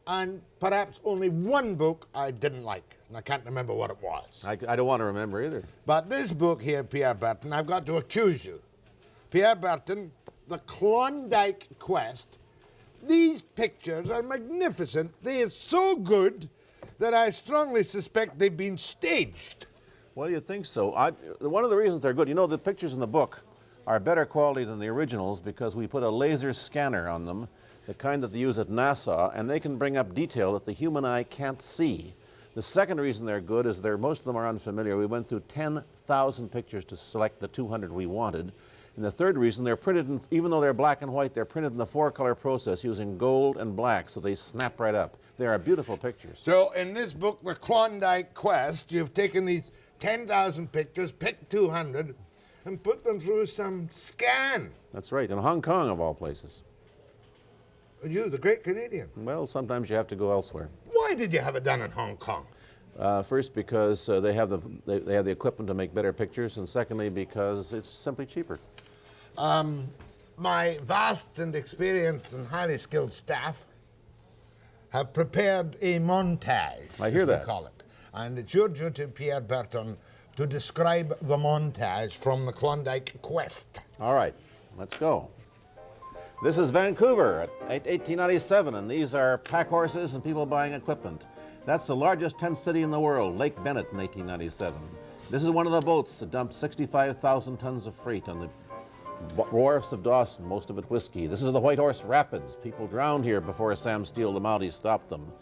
And perhaps only one book I didn't like, and I can't remember what it was. I don't want to remember either. But this book here, Pierre Berton, I've got to accuse you. Pierre Berton, The Klondike Quest. These pictures are magnificent. They are so good that I strongly suspect they've been staged. Well, you think so? One of the reasons they're good, the pictures in the book are better quality than the originals because we put a laser scanner on them, the kind that they use at NASA, and they can bring up detail that the human eye can't see. The second reason they're good is most of them are unfamiliar. We went through 10,000 pictures to select the 200 we wanted. And the third reason, they're printed, even though they're black and white, they're printed in the 4-color process using gold and black, so they snap right up. They are beautiful pictures. So in this book, The Klondike Quest, you've taken these 10,000 pictures, picked 200, and put them through some scan. That's right, in Hong Kong, of all places. You, the great Canadian. Well, sometimes you have to go elsewhere. Why did you have it done in Hong Kong? First, because they have the equipment to make better pictures, and secondly, because it's simply cheaper. My vast and experienced and highly skilled staff have prepared a montage, I hear as that. we call it. And it's your duty, Pierre Berton, to describe the montage from the Klondike Quest. All right, let's go. This is Vancouver at 1897, and these are pack horses and people buying equipment. That's the largest tent city in the world, Lake Bennett in 1897. This is one of the boats that dumped 65,000 tons of freight on the wharfs of Dawson, most of it whiskey. This is the White Horse Rapids. People drowned here before Sam Steele, the Mounties, stopped them.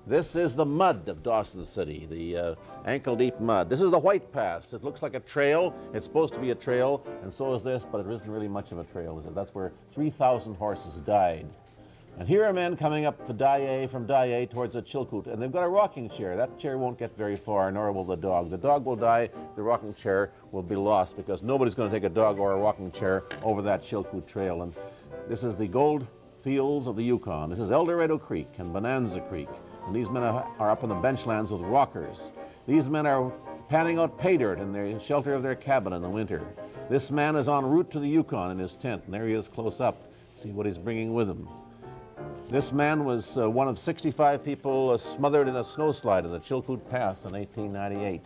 This is the mud of Dawson City, the ankle-deep mud. This is the White Pass. It looks like a trail. It's supposed to be a trail, and so is this, but it isn't really much of a trail, is it? That's where 3,000 horses died. And here are men coming up from Daae towards a Chilkoot, and they've got a rocking chair. That chair won't get very far, nor will the dog. The dog will die, the rocking chair will be lost, because nobody's going to take a dog or a rocking chair over that Chilkoot trail. And this is the gold fields of the Yukon. This is El Dorado Creek and Bonanza Creek. And these men are up on the benchlands with rockers. These men are panning out pay dirt in the shelter of their cabin in the winter. This man is en route to the Yukon in his tent, and there he is close up. See what he's bringing with him. This man was one of 65 people smothered in a snowslide in the Chilkoot Pass in 1898.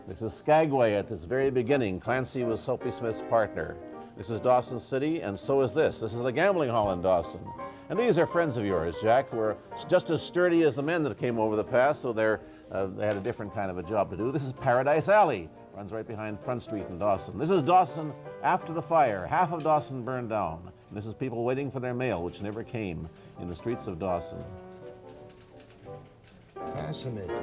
This is Skagway at its very beginning. Clancy was Soapy Smith's partner. This is Dawson City, and so is this. This is the gambling hall in Dawson. And these are friends of yours, Jack, who are just as sturdy as the men that came over the pass, so they had a different kind of a job to do. This is Paradise Alley, runs right behind Front Street in Dawson. This is Dawson after the fire. Half of Dawson burned down. And this is people waiting for their mail, which never came, in the streets of Dawson. Fascinating.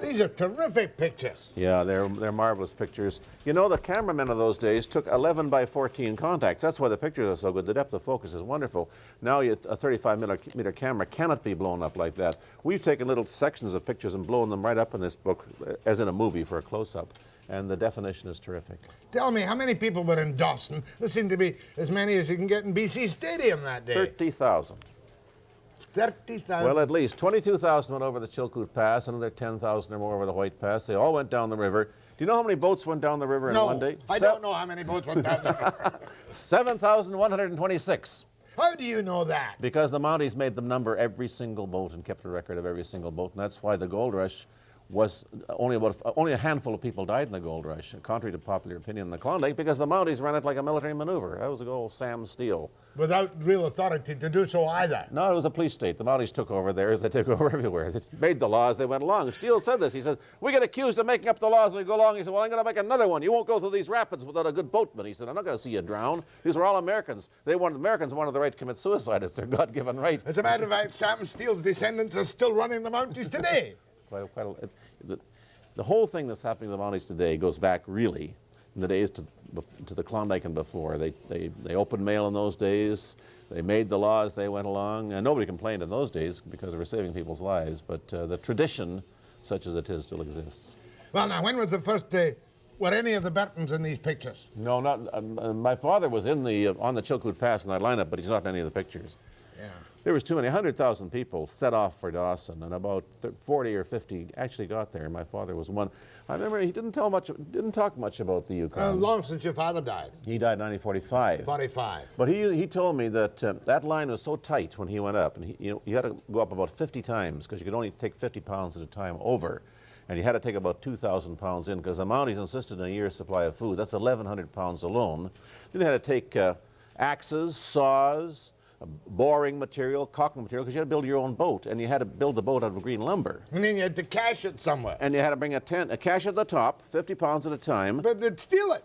These are terrific pictures. Yeah, they're marvelous pictures. You know, the cameramen of those days took 11 by 14 contacts. That's why the pictures are so good. The depth of focus is wonderful. Now a 35-meter camera cannot be blown up like that. We've taken little sections of pictures and blown them right up in this book, as in a movie for a close-up. And the definition is terrific. Tell me, how many people were in Dawson? There seemed to be as many as you can get in BC Stadium that day. 30,000. 30,000? Well, at least 22,000 went over the Chilkoot Pass, another 10,000 or more over the White Pass. They all went down the river. Do you know how many boats went down the river in one day? I don't know how many boats went down the river. 7,126. How do you know that? Because the Mounties made them number every single boat and kept a record of every single boat, and that's why the gold rush was only a handful of people died in the gold rush, contrary to popular opinion in the Klondike, because the Mounties ran it like a military maneuver. That was the old Sam Steele. Without real authority to do so either. No, it was a police state. The Mounties took over there as they took over everywhere. They made the laws, they went along. Steele said this. He said, we get accused of making up the laws as we go along. He said, well, I'm going to make another one. You won't go through these rapids without a good boatman. He said, I'm not going to see you drown. These were all Americans. Americans wanted the right to commit suicide. It's their God-given right. As a matter of fact, Sam Steele's descendants are still running the Mounties today. The whole thing that's happening to the Mounties today goes back really in the days to the Klondike and before. They opened mail in those days. They made the laws, they went along, and nobody complained in those days because they were saving people's lives, but the tradition, such as it is, still exists. Well, now, when was the first day? Were any of the Bertons in these pictures? No, not. My father was on the Chilkoot Pass in that lineup, but he's not in any of the pictures. Yeah. There was too many. 100,000 people set off for Dawson, and about 40 or 50 actually got there. My father was one. I remember he didn't talk much about the Yukon. Long since your father died? He died in 1945. 45. But he told me that that line was so tight when he went up, and you had to go up about 50 times because you could only take 50 pounds at a time over, and you had to take about 2,000 pounds in because the Mounties insisted on a year's supply of food. That's 1,100 pounds alone. Then they had to take axes, saws, boring material, caulking material, because you had to build your own boat, and you had to build the boat out of green lumber. And then you had to cache it somewhere. And you had to bring a cache at the top, 50 pounds at a time. But they'd steal it.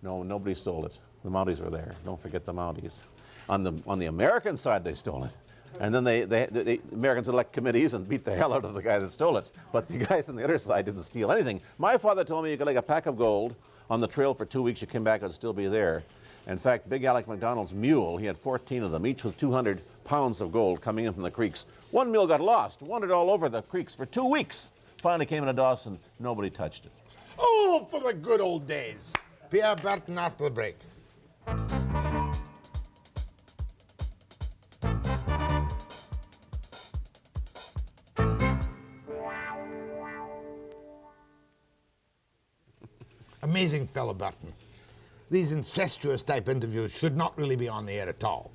No, nobody stole it. The Mounties were there. Don't forget the Mounties. On the American side, they stole it. And then the Americans elect committees and beat the hell out of the guy that stole it. But the guys on the other side didn't steal anything. My father told me you could lay a pack of gold on the trail for 2 weeks, you came back, it would still be there. In fact, Big Alec McDonald's mule, he had 14 of them, each with 200 pounds of gold coming in from the creeks. One mule got lost, wandered all over the creeks for 2 weeks. Finally came into Dawson, nobody touched it. Oh, for the good old days. Pierre Berton after the break. Amazing fellow, Berton. These incestuous type interviews should not really be on the air at all.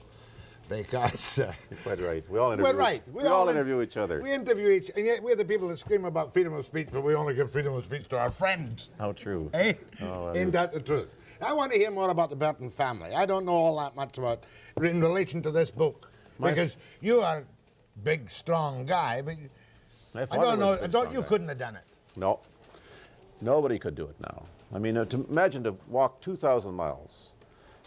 because You're quite right. We all interview. we're right. We all interview each other. We interview each, and yet we're the people that scream about freedom of speech, but we only give freedom of speech to our friends. How true. Eh? Oh, well, Ain't that the truth? I want to hear more about the Berton family. I don't know all that much about in relation to this book, because you are a big, strong guy, but My I father don't know. was a big, Don't strong you guy. couldn't have done it. No. Nobody could do it now. I mean, imagine to walk 2,000 miles,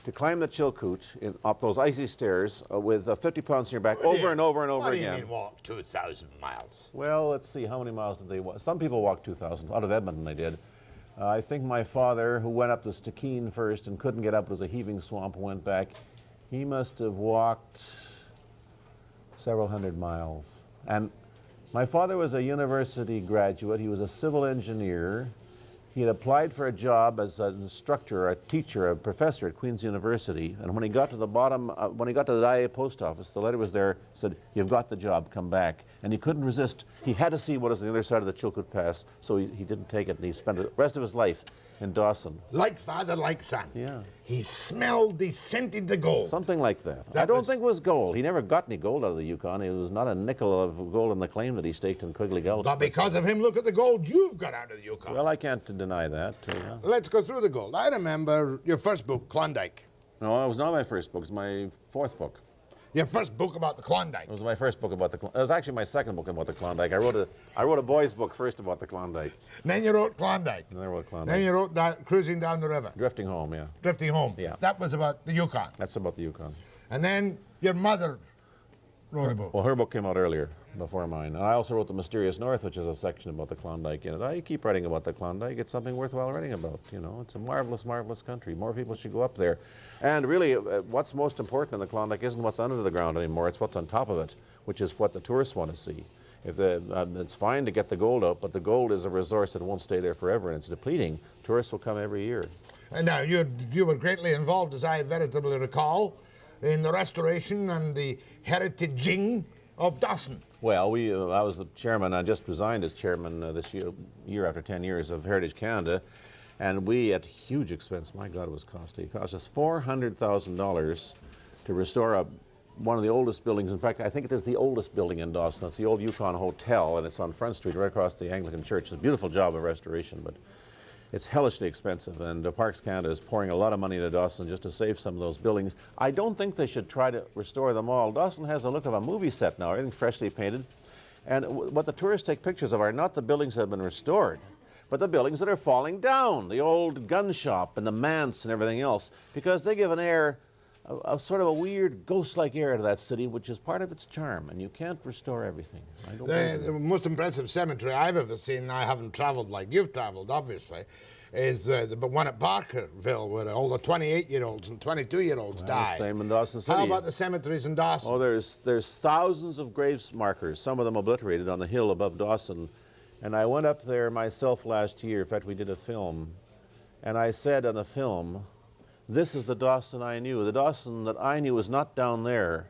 to climb the Chilkoot up those icy stairs with 50 pounds in your back over and over and over What again. do you mean walk 2,000 miles? Well, let's see, how many miles did they walk? Some people walked 2,000. Out of Edmonton they did. I think my father, who went up to Stikeen first and couldn't get up, it was a heaving swamp, and went back, he must have walked several hundred miles. And my father was a university graduate. He was a civil engineer. He had applied for a job as an instructor, a teacher, a professor at Queen's University. And when he got to the bottom, when he got to the IA post office, the letter was there, said, "You've got the job, come back." And he couldn't resist. He had to see what was on the other side of the Chilkoot Pass, so he didn't take it, and he spent the rest of his life in Dawson. Like father, like son. Yeah. He scented the gold. Something like that. That I don't was- think it was gold. He never got any gold out of the Yukon. It was not a nickel of gold in the claim that he staked in Quigley Gulch. But because of him, look at the gold you've got out of the Yukon. Well, I can't deny that. Yeah. Let's go through the gold. I remember your first book, Klondike. No, it was not my first book. It was my fourth book. Your first book about the Klondike. It was my first book about the Klondike. It was actually my second book about the Klondike. I wrote a boy's book first about the Klondike. And then you wrote Klondike. And then I wrote Klondike. Then you wrote Cruising Down the River. Drifting Home, yeah. Drifting Home. Yeah. That was about the Yukon. That's about the Yukon. And then your mother wrote a book. Well, her book came out earlier, before mine. And I also wrote The Mysterious North, which is a section about the Klondike in it. I keep writing about the Klondike. It's something worthwhile writing about. You know, it's a marvelous, marvelous country. More people should go up there. And really, what's most important in the Klondike isn't what's under the ground anymore. It's what's on top of it, which is what the tourists want to see. It's fine to get the gold out, but the gold is a resource that won't stay there forever, and it's depleting. Tourists will come every year. And now you were greatly involved, as I veritably recall, in the restoration and the heritaging of Dawson. Well, I was the chairman. I just resigned as chairman this year after 10 years of Heritage Canada. And we, at huge expense, my God, it was costly. It cost us $400,000 to restore one of the oldest buildings. In fact, I think it is the oldest building in Dawson. It's the old Yukon Hotel, and it's on Front Street, right across the Anglican Church. It's a beautiful job of restoration, but it's hellishly expensive. And Parks Canada is pouring a lot of money into Dawson just to save some of those buildings. I don't think they should try to restore them all. Dawson has the look of a movie set now, everything freshly painted. And what the tourists take pictures of are not the buildings that have been restored, but the buildings that are falling down, the old gun shop and the manse and everything else, because they give an air, a sort of a weird ghost-like air to that city, which is part of its charm, and you can't restore everything. I don't believe The most impressive cemetery I've ever seen, I haven't traveled like you've traveled, obviously, is the one at Barkerville, where all the 28-year-olds and 22-year-olds die. Same in Dawson City. How about the cemeteries in Dawson? Oh, there's thousands of graves markers, some of them obliterated on the hill above Dawson. And I went up there myself last year. In fact, we did a film. And I said on the film, this is the Dawson I knew. The Dawson that I knew was not down there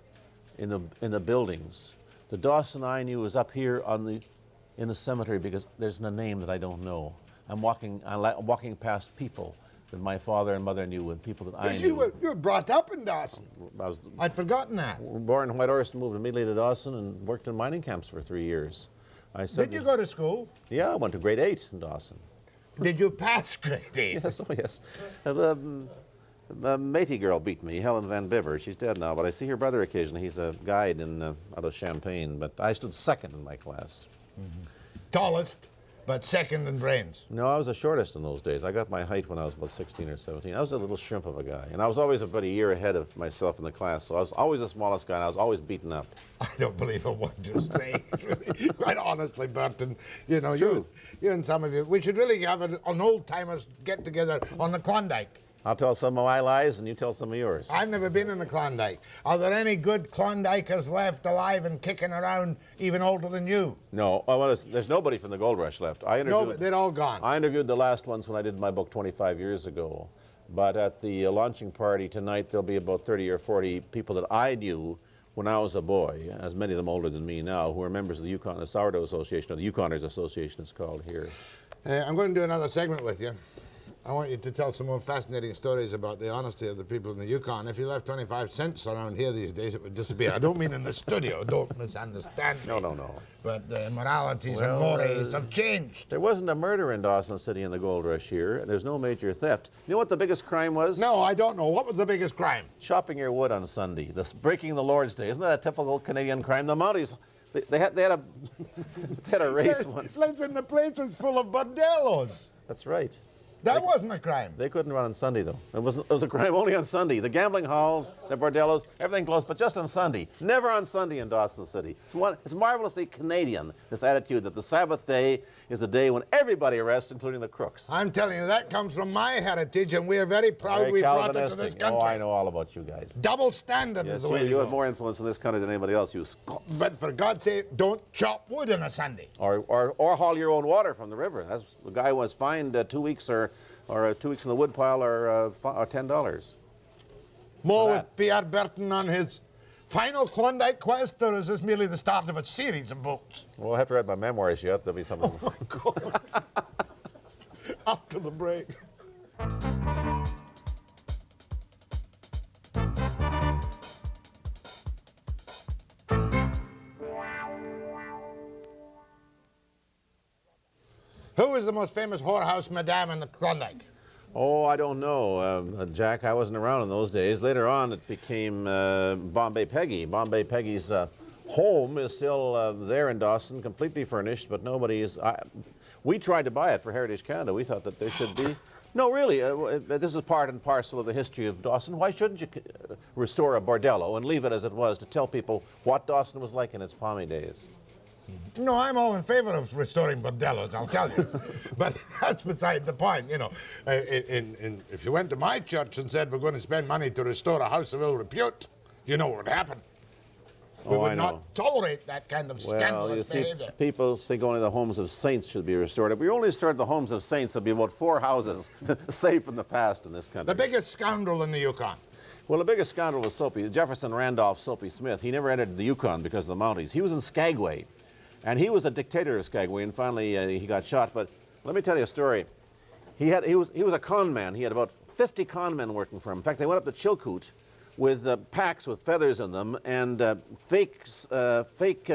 in the buildings. The Dawson I knew was up here in the cemetery, because there's a name that I don't know. I'm walking past people that my father and mother knew, and people that I knew. You were brought up in Dawson. I'd forgotten that. Born in Whitehorse and moved immediately to Dawson and worked in mining camps for 3 years. Did you go to school? Yeah, I went to grade 8 in Dawson. Did you pass grade 8? Yes, oh yes. The matey girl beat me, Helen Van Bibber. She's dead now, but I see her brother occasionally. He's a guide out of Champaign, but I stood second in my class. Mm-hmm. Tallest, but second in brains. No, I was the shortest in those days. I got my height when I was about 16 or 17. I was a little shrimp of a guy, and I was always about a year ahead of myself in the class, so I was always the smallest guy, and I was always beaten up. I don't believe a word you say. Quite honestly, Berton, you know, True. you and some of you, we should really have an old-timers get-together on the Klondike. I'll tell some of my lies, and you tell some of yours. I've never been in the Klondike. Are there any good Klondikers left alive and kicking around, even older than you? No, well, there's nobody from the Gold Rush left. No, but they're all gone. I interviewed the last ones when I did my book 25 years ago. But at the launching party tonight, there'll be about 30 or 40 people that I knew when I was a boy, as many of them older than me now, who are members of the Yukon, the Sourdough Association, or the Yukoners Association it's called here. I'm going to do another segment with you. I want you to tell some more fascinating stories about the honesty of the people in the Yukon. If you left 25 cents around here these days, it would disappear. I don't mean in the studio. Don't misunderstand me. No. But the moralities and mores have changed. There wasn't a murder in Dawson City in the gold rush here, and there's no major theft. You know what the biggest crime was? No, I don't know. What was the biggest crime? Chopping your wood on Sunday. Breaking the Lord's Day. Isn't that a typical Canadian crime? The Mounties, they had a race once. Listen, the place was full of bordellos. That's right. That wasn't a crime. They couldn't run on Sunday, though. It was a crime only on Sunday. The gambling halls, the bordellos, everything closed, but just on Sunday. Never on Sunday in Dawson City. It's marvelously Canadian, this attitude that the Sabbath day is a day when everybody rests, including the crooks. I'm telling you, that comes from my heritage, and we are very proud Very we brought it to this Calvinistic. country. Oh, I know all about you guys. Double standard Yes, is the way you to have go. more influence in this country than anybody else, you Scots. But for God's sake, don't chop wood on a Sunday. Or haul your own water from the river. That's, the guy was fined 2 weeks or 2 weeks in the woodpile or $10. More with Pierre Berton on his final Klondike Quest, or is this merely the start of a series of books? Well, I'll have to write my memoirs yet. There'll be something. Oh, my God. After the break. Who is the most famous whorehouse madame in the Klondike? Oh, I don't know, Jack. I wasn't around in those days. Later on, it became Bombay Peggy. Bombay Peggy's home is still there in Dawson, completely furnished, but nobody's. We tried to buy it for Heritage Canada. We thought that there should be. No, really, this is part and parcel of the history of Dawson. Why shouldn't you restore a bordello and leave it as it was to tell people what Dawson was like in its palmy days? No, I'm all in favor of restoring bordellos, I'll tell you. But that's beside the point, you know. If you went to my church and said we're going to spend money to restore a house of ill repute, you know what would happen. We would not tolerate that kind of scandalous behavior. People think only the homes of saints should be restored. If we only restored the homes of saints, there'd be about 4 houses safe from the past in this country. The biggest scoundrel in the Yukon. Well, the biggest scoundrel was Soapy, Jefferson Randolph Soapy Smith. He never entered the Yukon because of the Mounties. He was in Skagway, and he was a dictator of Skagway, and finally he got shot. But let me tell you a story. He was a con man. He had about 50 con men working for him. In fact, they went up to Chilkoot with packs with feathers in them and fake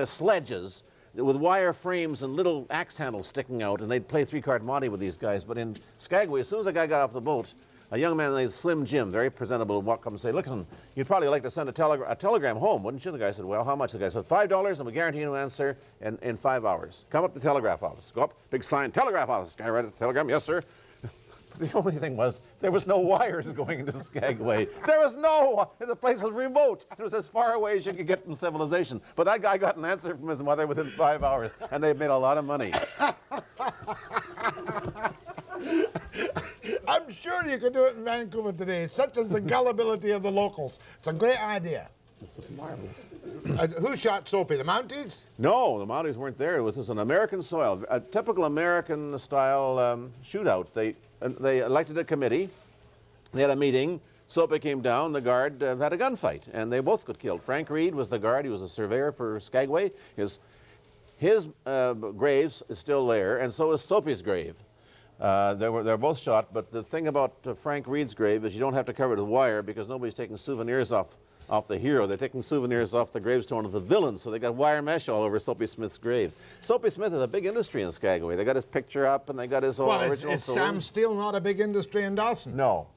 sledges with wire frames and little axe handles sticking out, and they'd play 3-card Monte with these guys. But in Skagway, as soon as the guy got off the boat, a young man named Slim Jim, very presentable, would walk up and say, listen, you'd probably like to send a telegram home, wouldn't you? The guy said, well, how much? The guy said, $5, and we guarantee you an answer in 5 hours. Come up to the telegraph office. Go up, big sign, telegraph office. Guy read the telegram, yes, sir. The only thing was, there was no wires going into Skagway. There was the place was remote. It was as far away as you could get from civilization. But that guy got an answer from his mother within 5 hours, and they made a lot of money. I'm sure you could do it in Vancouver today, such as the gullibility of the locals. It's a great idea. It's marvelous. Who shot Soapy? The Mounties? No, the Mounties weren't there. It was just an American soil, a typical American-style shootout. They elected a committee. They had a meeting. Soapy came down. The guard had a gunfight, and they both got killed. Frank Reed was the guard. He was a surveyor for Skagway. His grave is still there, and so is Soapy's grave. They're both shot, but the thing about Frank Reed's grave is you don't have to cover it with wire because nobody's taking souvenirs off the hero. They're taking souvenirs off the gravestone of the villain, so they got wire mesh all over Soapy Smith's grave. Soapy Smith is a big industry in Skagway. They got his picture up, and they got his original is Sam Steele not a big industry in Dawson? No.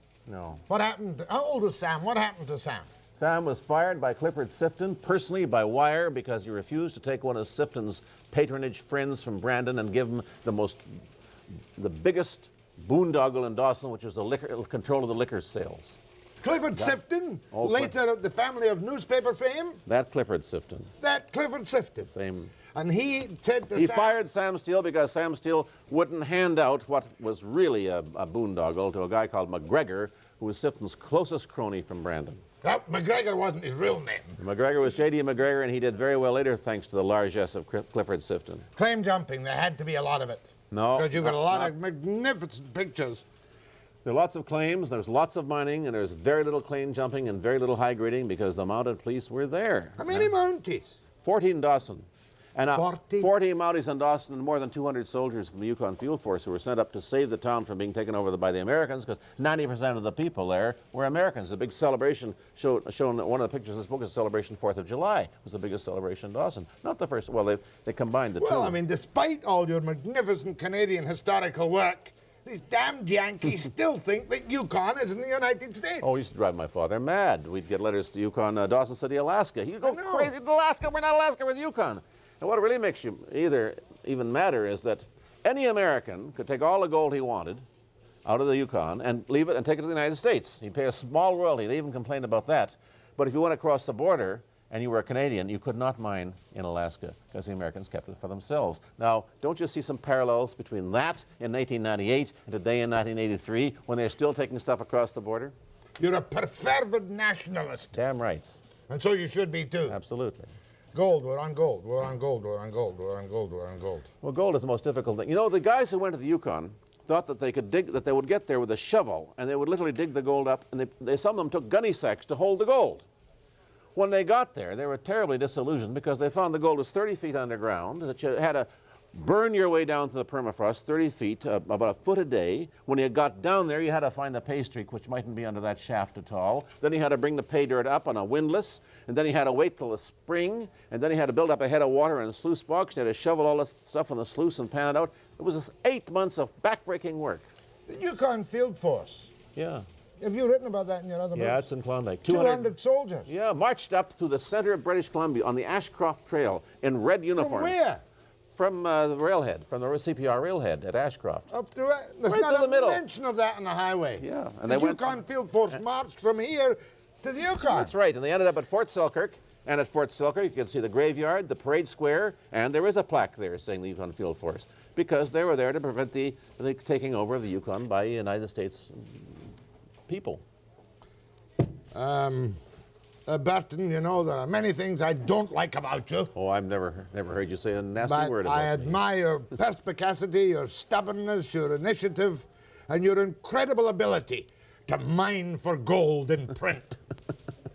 What happened? How old was Sam? What happened to Sam? Sam was fired by Clifford Sifton, personally by wire, because he refused to take one of Sifton's patronage friends from Brandon and give him the biggest boondoggle in Dawson, which was the control of the liquor sales. Clifford Sifton, later the family of newspaper fame? That Clifford Sifton. That Clifford Sifton. Same. And he said to He Sam... fired Sam Steele because Sam Steele wouldn't hand out what was really a boondoggle to a guy called McGregor, who was Sifton's closest crony from Brandon. That McGregor wasn't his real name. McGregor was J.D. McGregor, and he did very well later thanks to the largesse of Clifford Sifton. Claim jumping, there had to be a lot of it. No. Because you've got a lot of magnificent pictures. There are lots of claims, there's lots of mining, and there's very little claim jumping and very little high grading because the mounted police were there. How many Mounties? 14 Dawson. And 40? 40 Mounties in Dawson and more than 200 soldiers from the Yukon Field Force who were sent up to save the town from being taken over by the Americans, because 90% of the people there were Americans. The big celebration shown one of the pictures in this book is celebration 4th of July. It was the biggest celebration in Dawson. Not the first, well, they combined the two. Well, I mean, despite all your magnificent Canadian historical work, these damned Yankees still think that Yukon is in the United States. Oh, it used to drive my father mad. We'd get letters to Yukon, Dawson City, Alaska. He'd go crazy, Alaska, we're not Alaska, we're the Yukon. And what really makes you even madder is that any American could take all the gold he wanted out of the Yukon and leave it and take it to the United States. He'd pay a small royalty. They even complained about that. But if you went across the border and you were a Canadian, you could not mine in Alaska because the Americans kept it for themselves. Now, don't you see some parallels between that in 1998 and today in 1983 when they're still taking stuff across the border? You're a perfervid nationalist. Damn rights. And so you should be too. Absolutely. Gold, we're on gold, we're on gold, we're on gold, we're on gold, we're on gold. Well, gold is the most difficult thing. You know, the guys who went to the Yukon thought that they could dig, that they would get there with a shovel, and they would literally dig the gold up, and some of them took gunny sacks to hold the gold. When they got there, they were terribly disillusioned because they found the gold was 30 feet underground, that you had to burn your way down to the permafrost, 30 feet, about a foot a day. When you got down there, you had to find the pay streak, which mightn't be under that shaft at all. Then you had to bring the pay dirt up on a windlass, and then you had to wait till the spring, and then you had to build up a head of water in a sluice box. You had to shovel all this stuff on the sluice and pan it out. It was 8 months of backbreaking work. The Yukon Field Force. Yeah. Have you written about that in your other books? Yeah, it's in Klondike. 200 soldiers. Yeah, marched up through the center of British Columbia on the Ashcroft Trail in red uniforms. From where? From the railhead, from the CPR railhead at Ashcroft. Up through it? There's Right not to the middle. mention of that on the highway. Yeah. And The they went, Yukon Field Force marched from here to the Yukon. That's right, and they ended up at Fort Selkirk. And at Fort Selkirk, you can see the graveyard, the parade square, and there is a plaque there saying the Yukon Field Force, because they were there to prevent the taking over of the Yukon by United States people. Berton, you know, there are many things I don't like about you. Oh, I've never heard you say a nasty But word about I me. admire your perspicacity, your stubbornness, your initiative, and your incredible ability to mine for gold in print.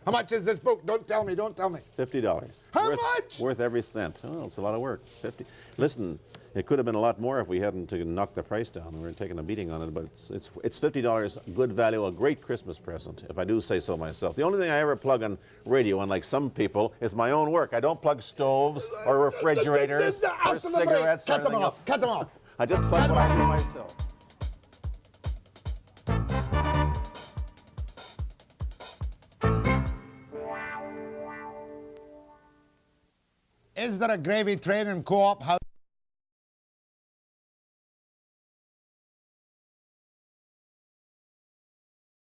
How much is this book? Don't tell me, don't tell me. $50. How much? Worth every cent. Oh, it's a lot of work. 50. Listen, it could have been a lot more if we hadn't knocked the price down. We were taking a beating on it, but it's $50, good value, a great Christmas present, if I do say so myself. The only thing I ever plug on radio, unlike some people, is my own work. I don't plug stoves or refrigerators or cigarettes or anything else. Cut them off. I just plug what I do myself. Is there a gravy train in Co-op House?